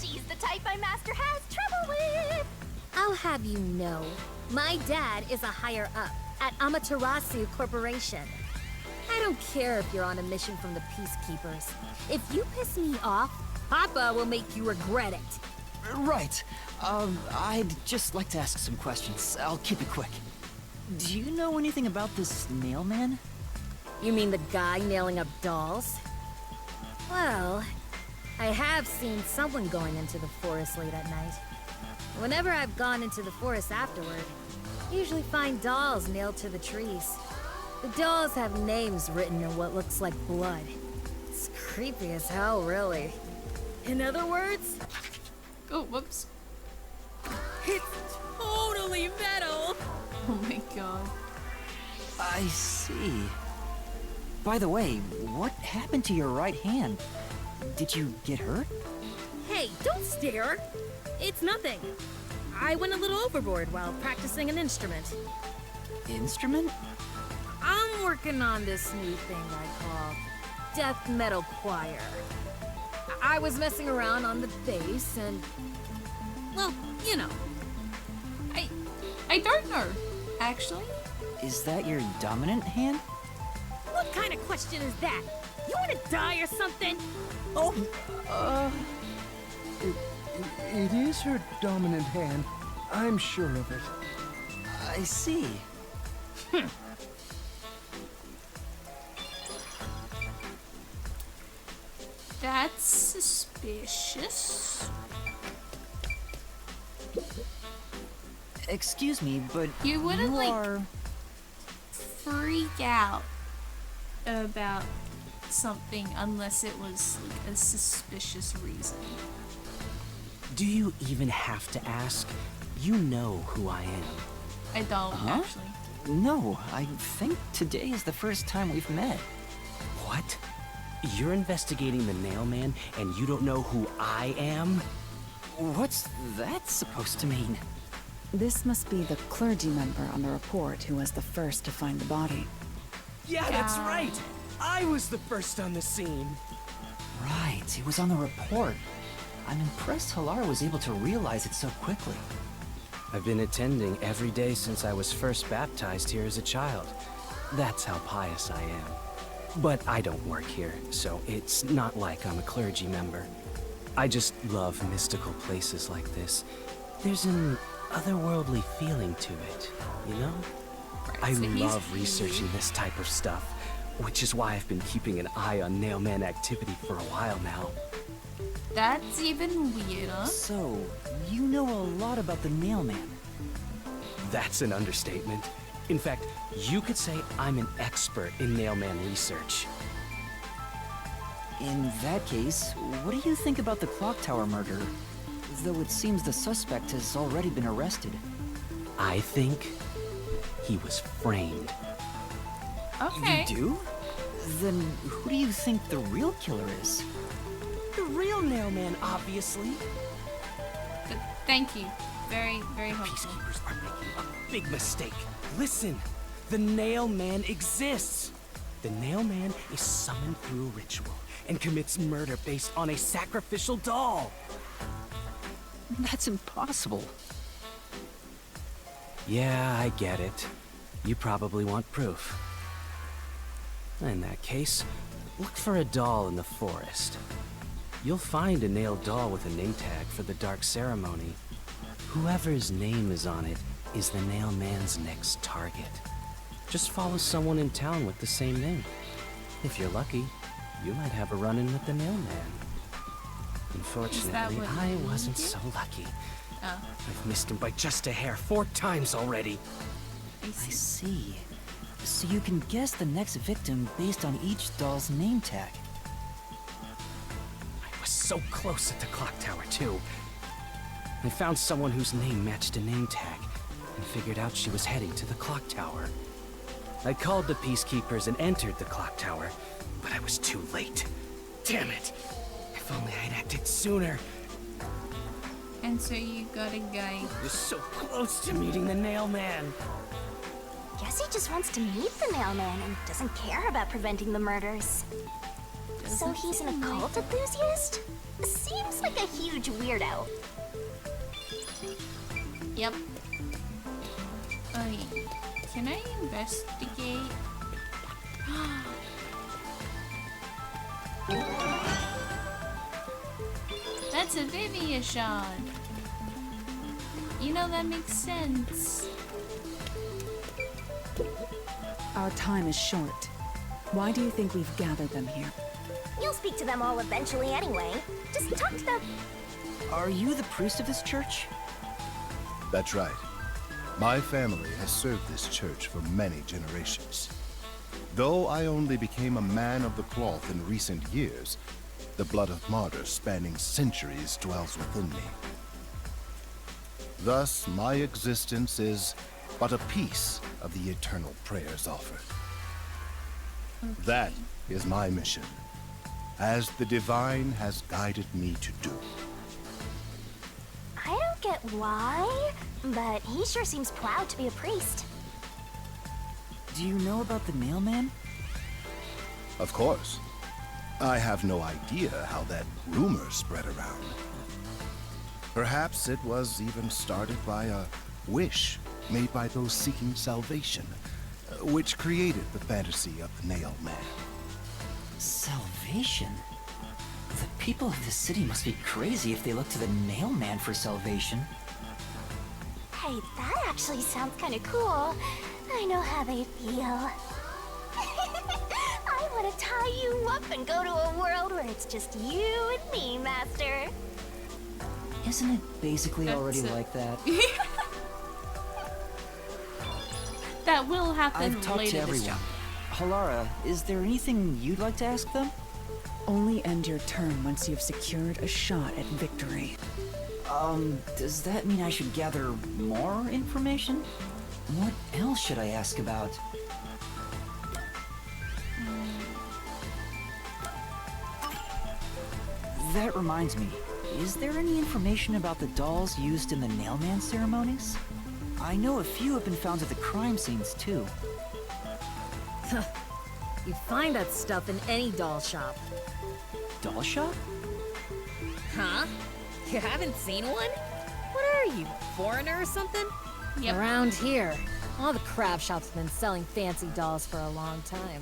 She's the type my master has trouble with! I'll have you know, my dad is a higher up at Amaterasu Corporation. I don't care if you're on a mission from the Peacekeepers. If you piss me off, Papa will make you regret it. Right. I'd just like to ask some questions. I'll keep it quick. Do you know anything about this Nailman? You mean the guy nailing up dolls? Well, I have seen someone going into the forest late at night. Whenever I've gone into the forest afterward, I usually find dolls nailed to the trees. The dolls have names written in what looks like blood. It's creepy as hell, really. In other words, Oh, whoops. It's totally metal! Oh my god. I see. By the way, what happened to your right hand? Did you get hurt? Hey, don't stare! It's nothing. I went a little overboard while practicing an instrument. Instrument? I'm working on this new thing I call death metal choir. I was messing around on the bass and, well, you know. I don't know, actually. Is that your dominant hand? What kind of question is that? You wanna die or something? Oh, It is her dominant hand. I'm sure of it. I see. That's suspicious. Excuse me, but You wouldn't, like, are... freak out about something unless it was like a suspicious reason. Do you even have to ask? You know who I am. I don't, actually. No, I think today is the first time we've met. What? You're investigating the Nail Man, and you don't know who I am? What's that supposed to mean? This must be the clergy member on the report who was the first to find the body. Yeah, that's right! I was the first on the scene! Right, it was on the report. I'm impressed Halar was able to realize it so quickly. I've been attending every day since I was first baptized here as a child. That's how pious I am. But I don't work here, so it's not like I'm a clergy member. I just love mystical places like this. There's an otherworldly feeling to it, you know? I so he's love researching this type of stuff, which is why I've been keeping an eye on Nailman activity for a while now. That's even weirder. So, you know a lot about the Nail Man. That's an understatement. In fact, you could say I'm an expert in Nailman research. In that case, what do you think about the clock tower murder? Though it seems the suspect has already been arrested. I think he was framed. Okay. You do? Then who do you think the real killer is? The real Nailman, obviously. Thank you. Very, very helpful. Peacekeepers are making a big mistake. Listen, the Nailman exists. The Nailman is summoned through a ritual and commits murder based on a sacrificial doll. That's impossible. Yeah, I get it. You probably want proof. In that case, look for a doll in the forest. You'll find a nailed doll with a name tag for the Dark Ceremony. Whoever's name is on it is the Nail Man's next target. Just follow someone in town with the same name. If you're lucky, you might have a run-in with the Nail Man. Unfortunately, what I you wasn't did? so lucky. Oh, I've missed him by just a hair 4 times already. I I see. see. So you can guess the next victim based on each doll's name tag. I was so close at the clock tower, too. I found someone whose name matched a name tag and figured out she was heading to the clock tower. I called the peacekeepers and entered the clock tower, but I was too late. Damn it! If only I'd acted sooner. And so you got a guy. I was so close to meeting the Nail Man. Guess he just wants to meet the mailman and doesn't care about preventing the murders. So Doesn't he's an seem like- occult enthusiast? Seems like a huge weirdo. Yep. Okay. Can I investigate? That's a Vivia shard. You know, that makes sense. Our time is short. Why do you think we've gathered them here? You'll speak to them all eventually anyway. Just talk to them. Are you the priest of this church? That's right. My family has served this church for many generations. Though I only became a man of the cloth in recent years, the blood of martyrs spanning centuries dwells within me. Thus, my existence is but a piece of the eternal prayers offered. That is my mission, as the Divine has guided me to do. I don't get why, but he sure seems proud to be a priest. Do you know about the mailman? Of course. I have no idea how that rumor spread around. Perhaps it was even started by a wish made by those seeking salvation, which created the fantasy of the Nail Man. Salvation? The people of this city must be crazy if they look to the Nailman for salvation. Hey, that actually sounds kind of cool. I know how they feel. I want to tie you up and go to a world where it's just you and me, Master. Isn't it basically already like that? That will happen I've talked later to this everyone. chapter. Halara, is there anything you'd like to ask them? Only end your turn once you've secured a shot at victory. Does that mean I should gather more information? What else should I ask about? That reminds me, is there any information about the dolls used in the Nailman ceremonies? I know a few have been found at the crime scenes, too. You find that stuff in any doll shop. Doll shop? Huh? You haven't seen one? What are you, foreigner or something? Yep. Around here, all the craft shops have been selling fancy dolls for a long time.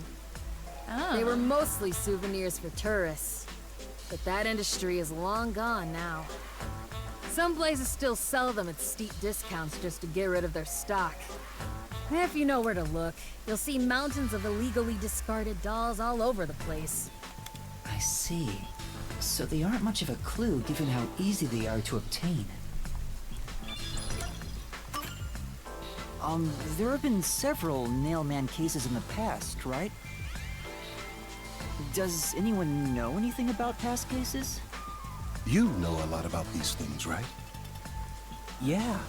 Oh. They were mostly souvenirs for tourists. But that industry is long gone now. Some places still sell them at steep discounts just to get rid of their stock. If you know where to look, you'll see mountains of illegally discarded dolls all over the place. I see. So they aren't much of a clue given how easy they are to obtain. There have been several Nailman cases in the past, right? Does anyone know anything about past cases? You know a lot about these things, right? Yeah,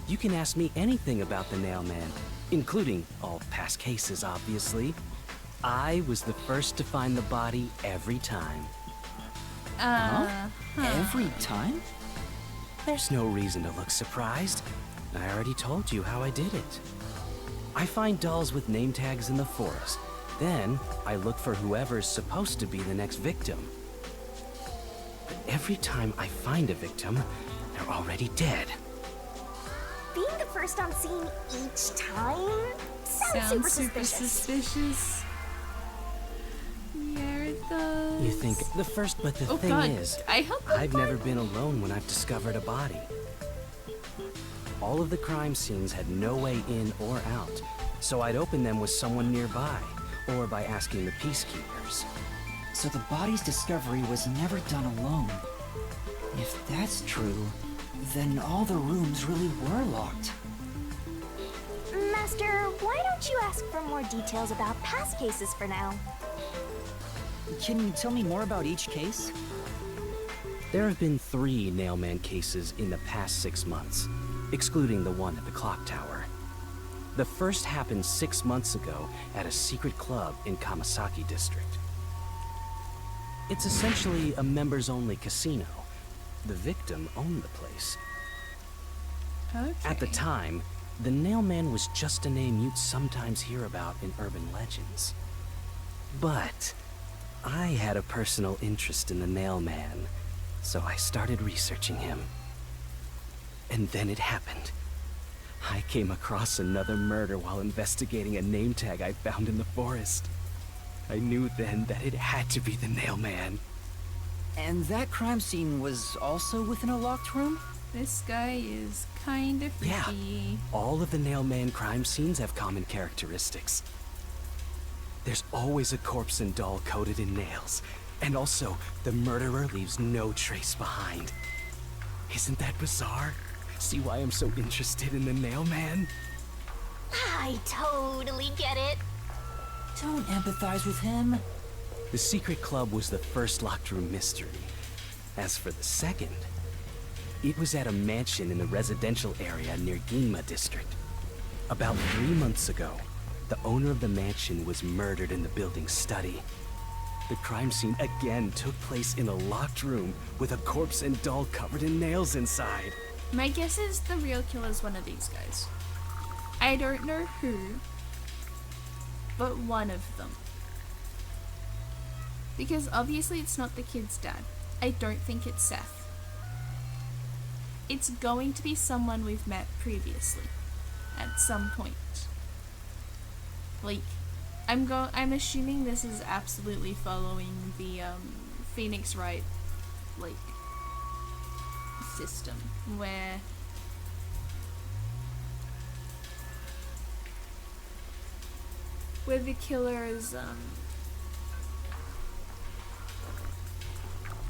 you can ask me anything about the Nailman, including all past cases, obviously. I was the first to find the body every time. Every time? There's no reason to look surprised. I already told you how I did it. I find dolls with name tags in the forest. Then, I look for whoever's supposed to be the next victim. But every time I find a victim, they're already dead. Being the first on scene each time sounds super suspicious. Here it goes. You think the first, but the Oh thing God, is, I hope I'm I've fine. never been alone when I've discovered a body. All of the crime scenes had no way in or out, so I'd open them with someone nearby, or by asking the peacekeepers. So the body's discovery was never done alone. If that's true, then all the rooms really were locked. Master, why don't you ask for more details about past cases for now? Can you tell me more about each case? There have been 3 Nailman cases in the past 6 months, excluding the one at the clock tower. The first happened 6 months ago at a secret club in Kamasaki district. It's essentially a members-only casino. The victim owned the place. Okay. At the time, the Nailman was just a name you'd sometimes hear about in urban legends. But I had a personal interest in the Nailman, so I started researching him. And then it happened. I came across another murder while investigating a name tag I found in the forest. I knew then that it had to be the Nailman. And that crime scene was also within a locked room? This guy is kind of freaky. Yeah, all of the Nailman crime scenes have common characteristics. There's always a corpse and doll coated in nails, and also the murderer leaves no trace behind. Isn't that bizarre? See why I'm so interested in the Nailman? I totally get it. Don't empathize with him. The secret club was the first locked room mystery. As for the second, It was at a mansion in the residential area near Ginma district. About 3 months ago, the owner of the mansion was murdered in the building's study. The crime scene again took place in a locked room with a corpse and doll covered in nails inside. My guess is the real killer's one of these guys. I don't know who, but one of them. Because obviously it's not the kid's dad. I don't think it's Seth. It's going to be someone we've met previously, at some point. Like, I'm assuming this is absolutely following the Phoenix Wright like system where the killer is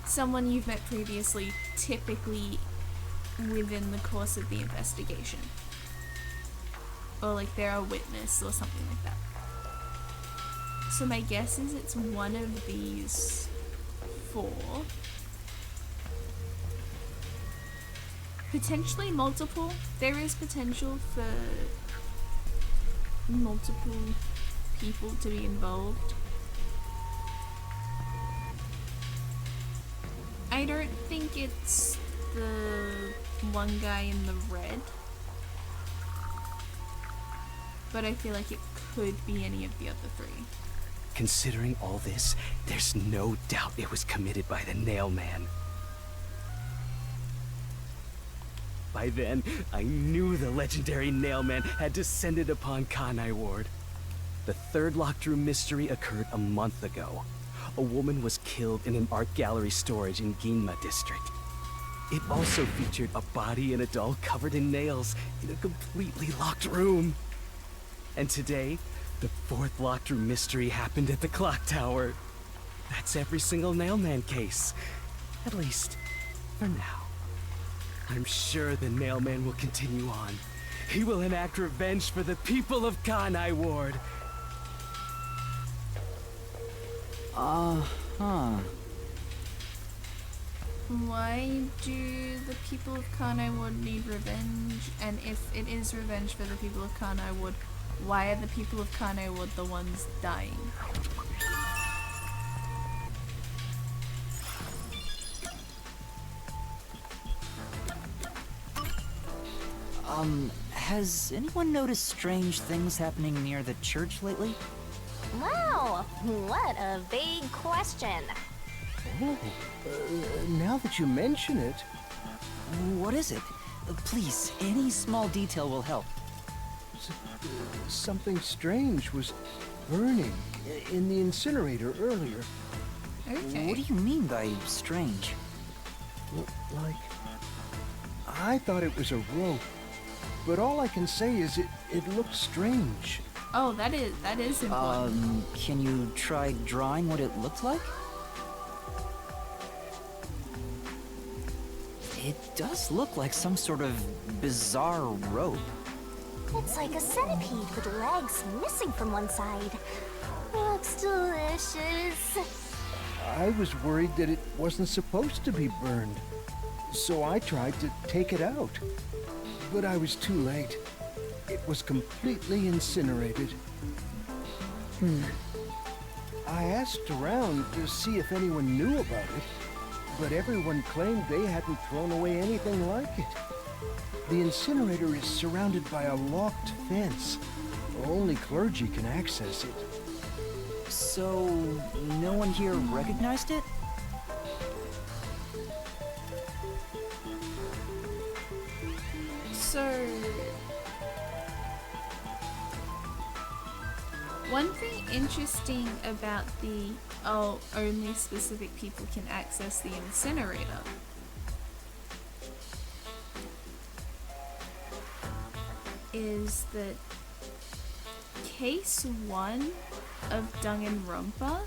someone you've met previously, typically within the course of the investigation, or like they're a witness or something like that. So my guess is it's one of these 4. Potentially multiple. There is potential for multiple people to be involved. I don't think it's the one guy in the red, but I feel like it could be any of the other 3. Considering all this, there's no doubt it was committed by the Nail Man. By then, I knew the legendary Nail Man had descended upon Kanai Ward. The 3rd locked room mystery occurred a month ago. A woman was killed in an art gallery storage in Ginma district. It also featured a body and a doll covered in nails in a completely locked room. And today, the 4th locked room mystery happened at the clock tower. That's every single Nailman case. At least, for now. I'm sure the Nailman will continue on. He will enact revenge for the people of Kanai Ward. Uh-huh. Why do the people of Kanai Ward need revenge? And if it is revenge for the people of Kanai Ward, why are the people of Kanai Ward the ones dying? Has anyone noticed strange things happening near the church lately? Wow, what a big question. Oh, now that you mention it... What is it? Please, any small detail will help. Something strange was burning in the incinerator earlier. Okay. What do you mean by strange? Like... I thought it was a rope, but all I can say is it looked strange. Oh, that is important. Can you try drawing what it looked like? It does look like some sort of bizarre rope. It's like a centipede with legs missing from one side. Looks delicious. I was worried that it wasn't supposed to be burned, so I tried to take it out. But I was too late. It was completely incinerated. I asked around to see if anyone knew about it, but everyone claimed they hadn't thrown away anything like it. The incinerator is surrounded by a locked fence. Only clergy can access it. So, no one here recognized it? So, one thing interesting about the only specific people can access the incinerator is that case 1 of Danganronpa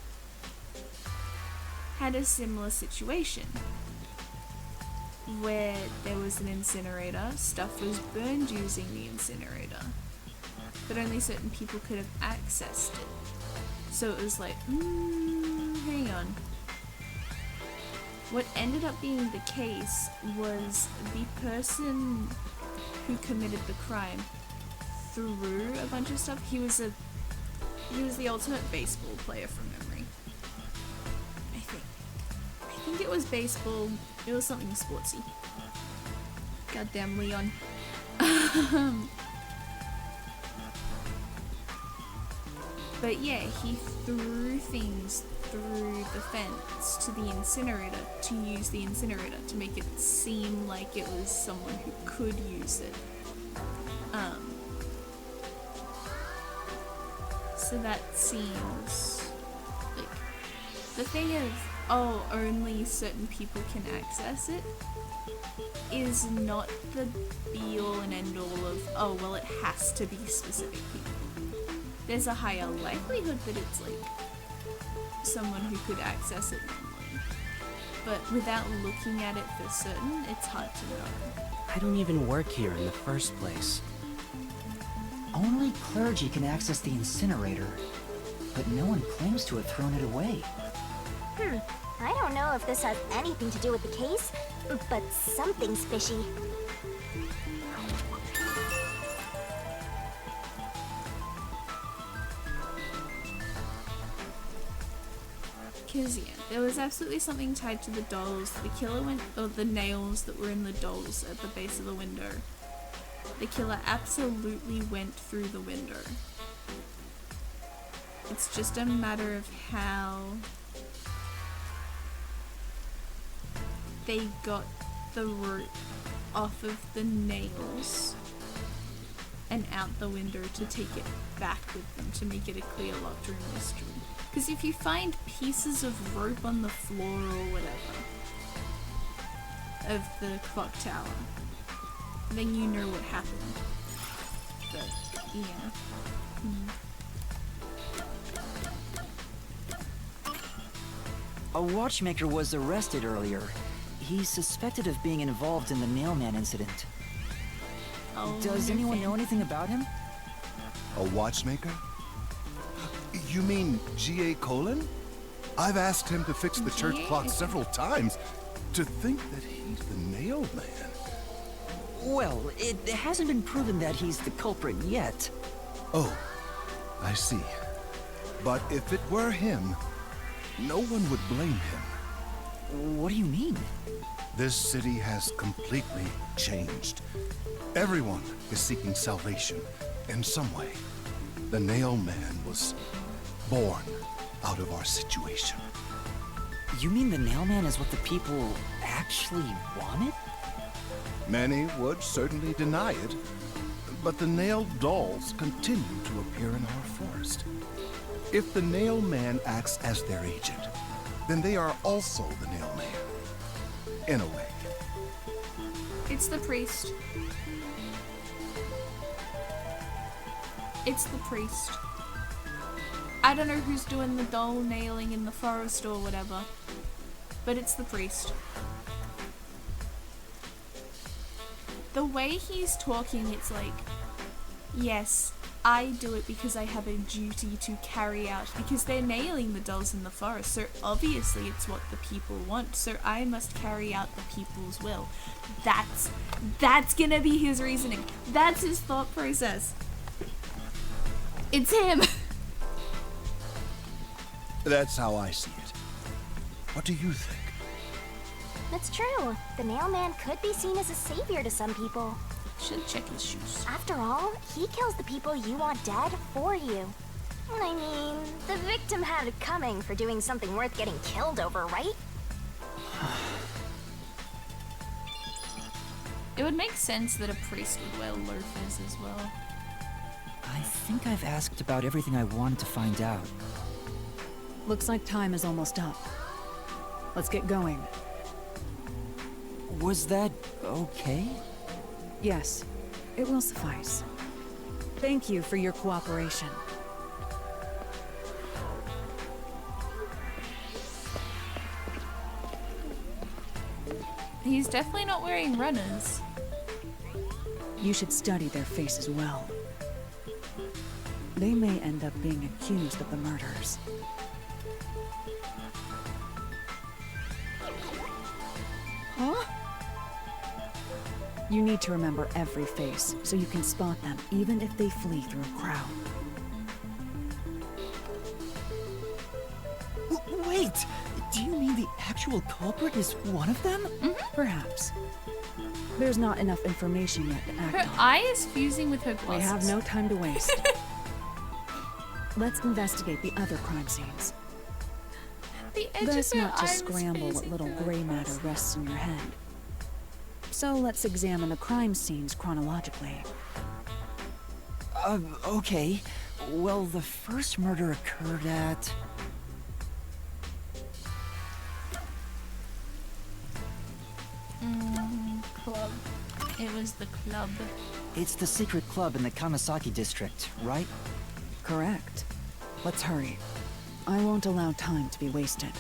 had a similar situation where there was an incinerator, stuff was burned using the incinerator, but only certain people could have accessed it. So it was like, hang on. what ended up being the case was the person who committed the crime threw a bunch of stuff. He was the ultimate baseball player from memory. I think it was baseball. It was something sportsy. Goddamn Leon. But yeah, he threw things through the fence to the incinerator to use the incinerator to make it seem like it was someone who could use it. So that seems like the thing of, oh, only certain people can access it is not the be-all and end-all of, oh, well, it has to be specific people. There's a higher likelihood that it's like someone who could access it normally. But without looking at it for certain, it's hard to know. I don't even work here in the first place. Only clergy can access the incinerator, but no one claims to have thrown it away. I don't know if this has anything to do with the case, but something's fishy. Because, yeah, there was absolutely something tied to the dolls. The killer went, or the nails that were in the dolls at the base of the window. The killer absolutely went through the window. It's just a matter of how they got the rope off of the nails and out the window to take it back with them to make it a clear locked room mystery. Because if you find pieces of rope on the floor or whatever of the clock tower, then you know what happened. But, yeah. A watchmaker was arrested earlier. He's suspected of being involved in the Nailman incident. Oh, Does anyone know anything about him? A watchmaker? You mean G.A. Colin? I've asked him to fix the church clock several times. To think that he's the nail man. Well, it hasn't been proven that he's the culprit yet. Oh, I see. But if it were him, no one would blame him. What do you mean? This city has completely changed. Everyone is seeking salvation in some way. The Nail Man was born out of our situation. You mean the Nailman is what the people actually wanted? Many would certainly deny it, but the nailed dolls continue to appear in our forest. If the Nail Man acts as their agent, then they are also the Nail Man. In a way. It's the priest. It's the priest. I don't know who's doing the doll nailing in the forest or whatever, but it's the priest. The way he's talking, it's like, yes, I do it because I have a duty to carry out, because they're nailing the dolls in the forest, so obviously it's what the people want, so I must carry out the people's will. That's gonna be his reasoning. That's his thought process. It's him. That's how I see it. What do you think? It's true. The Nailman could be seen as a savior to some people. Should check his shoes. After all, he kills the people you want dead for you. I mean, the victim had it coming for doing something worth getting killed over, right? It would make sense that a priest would wear loafers as well. I think I've asked about everything I wanted to find out. Looks like time is almost up. Let's get going. Was that okay? Yes, it will suffice. Thank you for your cooperation. He's definitely not wearing runners. You should study their faces well. They may end up being accused of the murders. You need to remember every face, so you can spot them, even if they flee through a crowd. Wait! Do you mean the actual culprit is one of them? Perhaps. There's not enough information yet to act Her on. eye is fusing with her glasses. We have no time to waste. Let's investigate the other crime scenes. The edge Best of her not to eye was scramble what facing little her gray matter glasses. rests in your head. So let's examine the crime scenes chronologically. Okay. Well, the first murder occurred at... Club. It was the club. It's the secret club in the Kamasaki district, right? Correct. Let's hurry. I won't allow time to be wasted.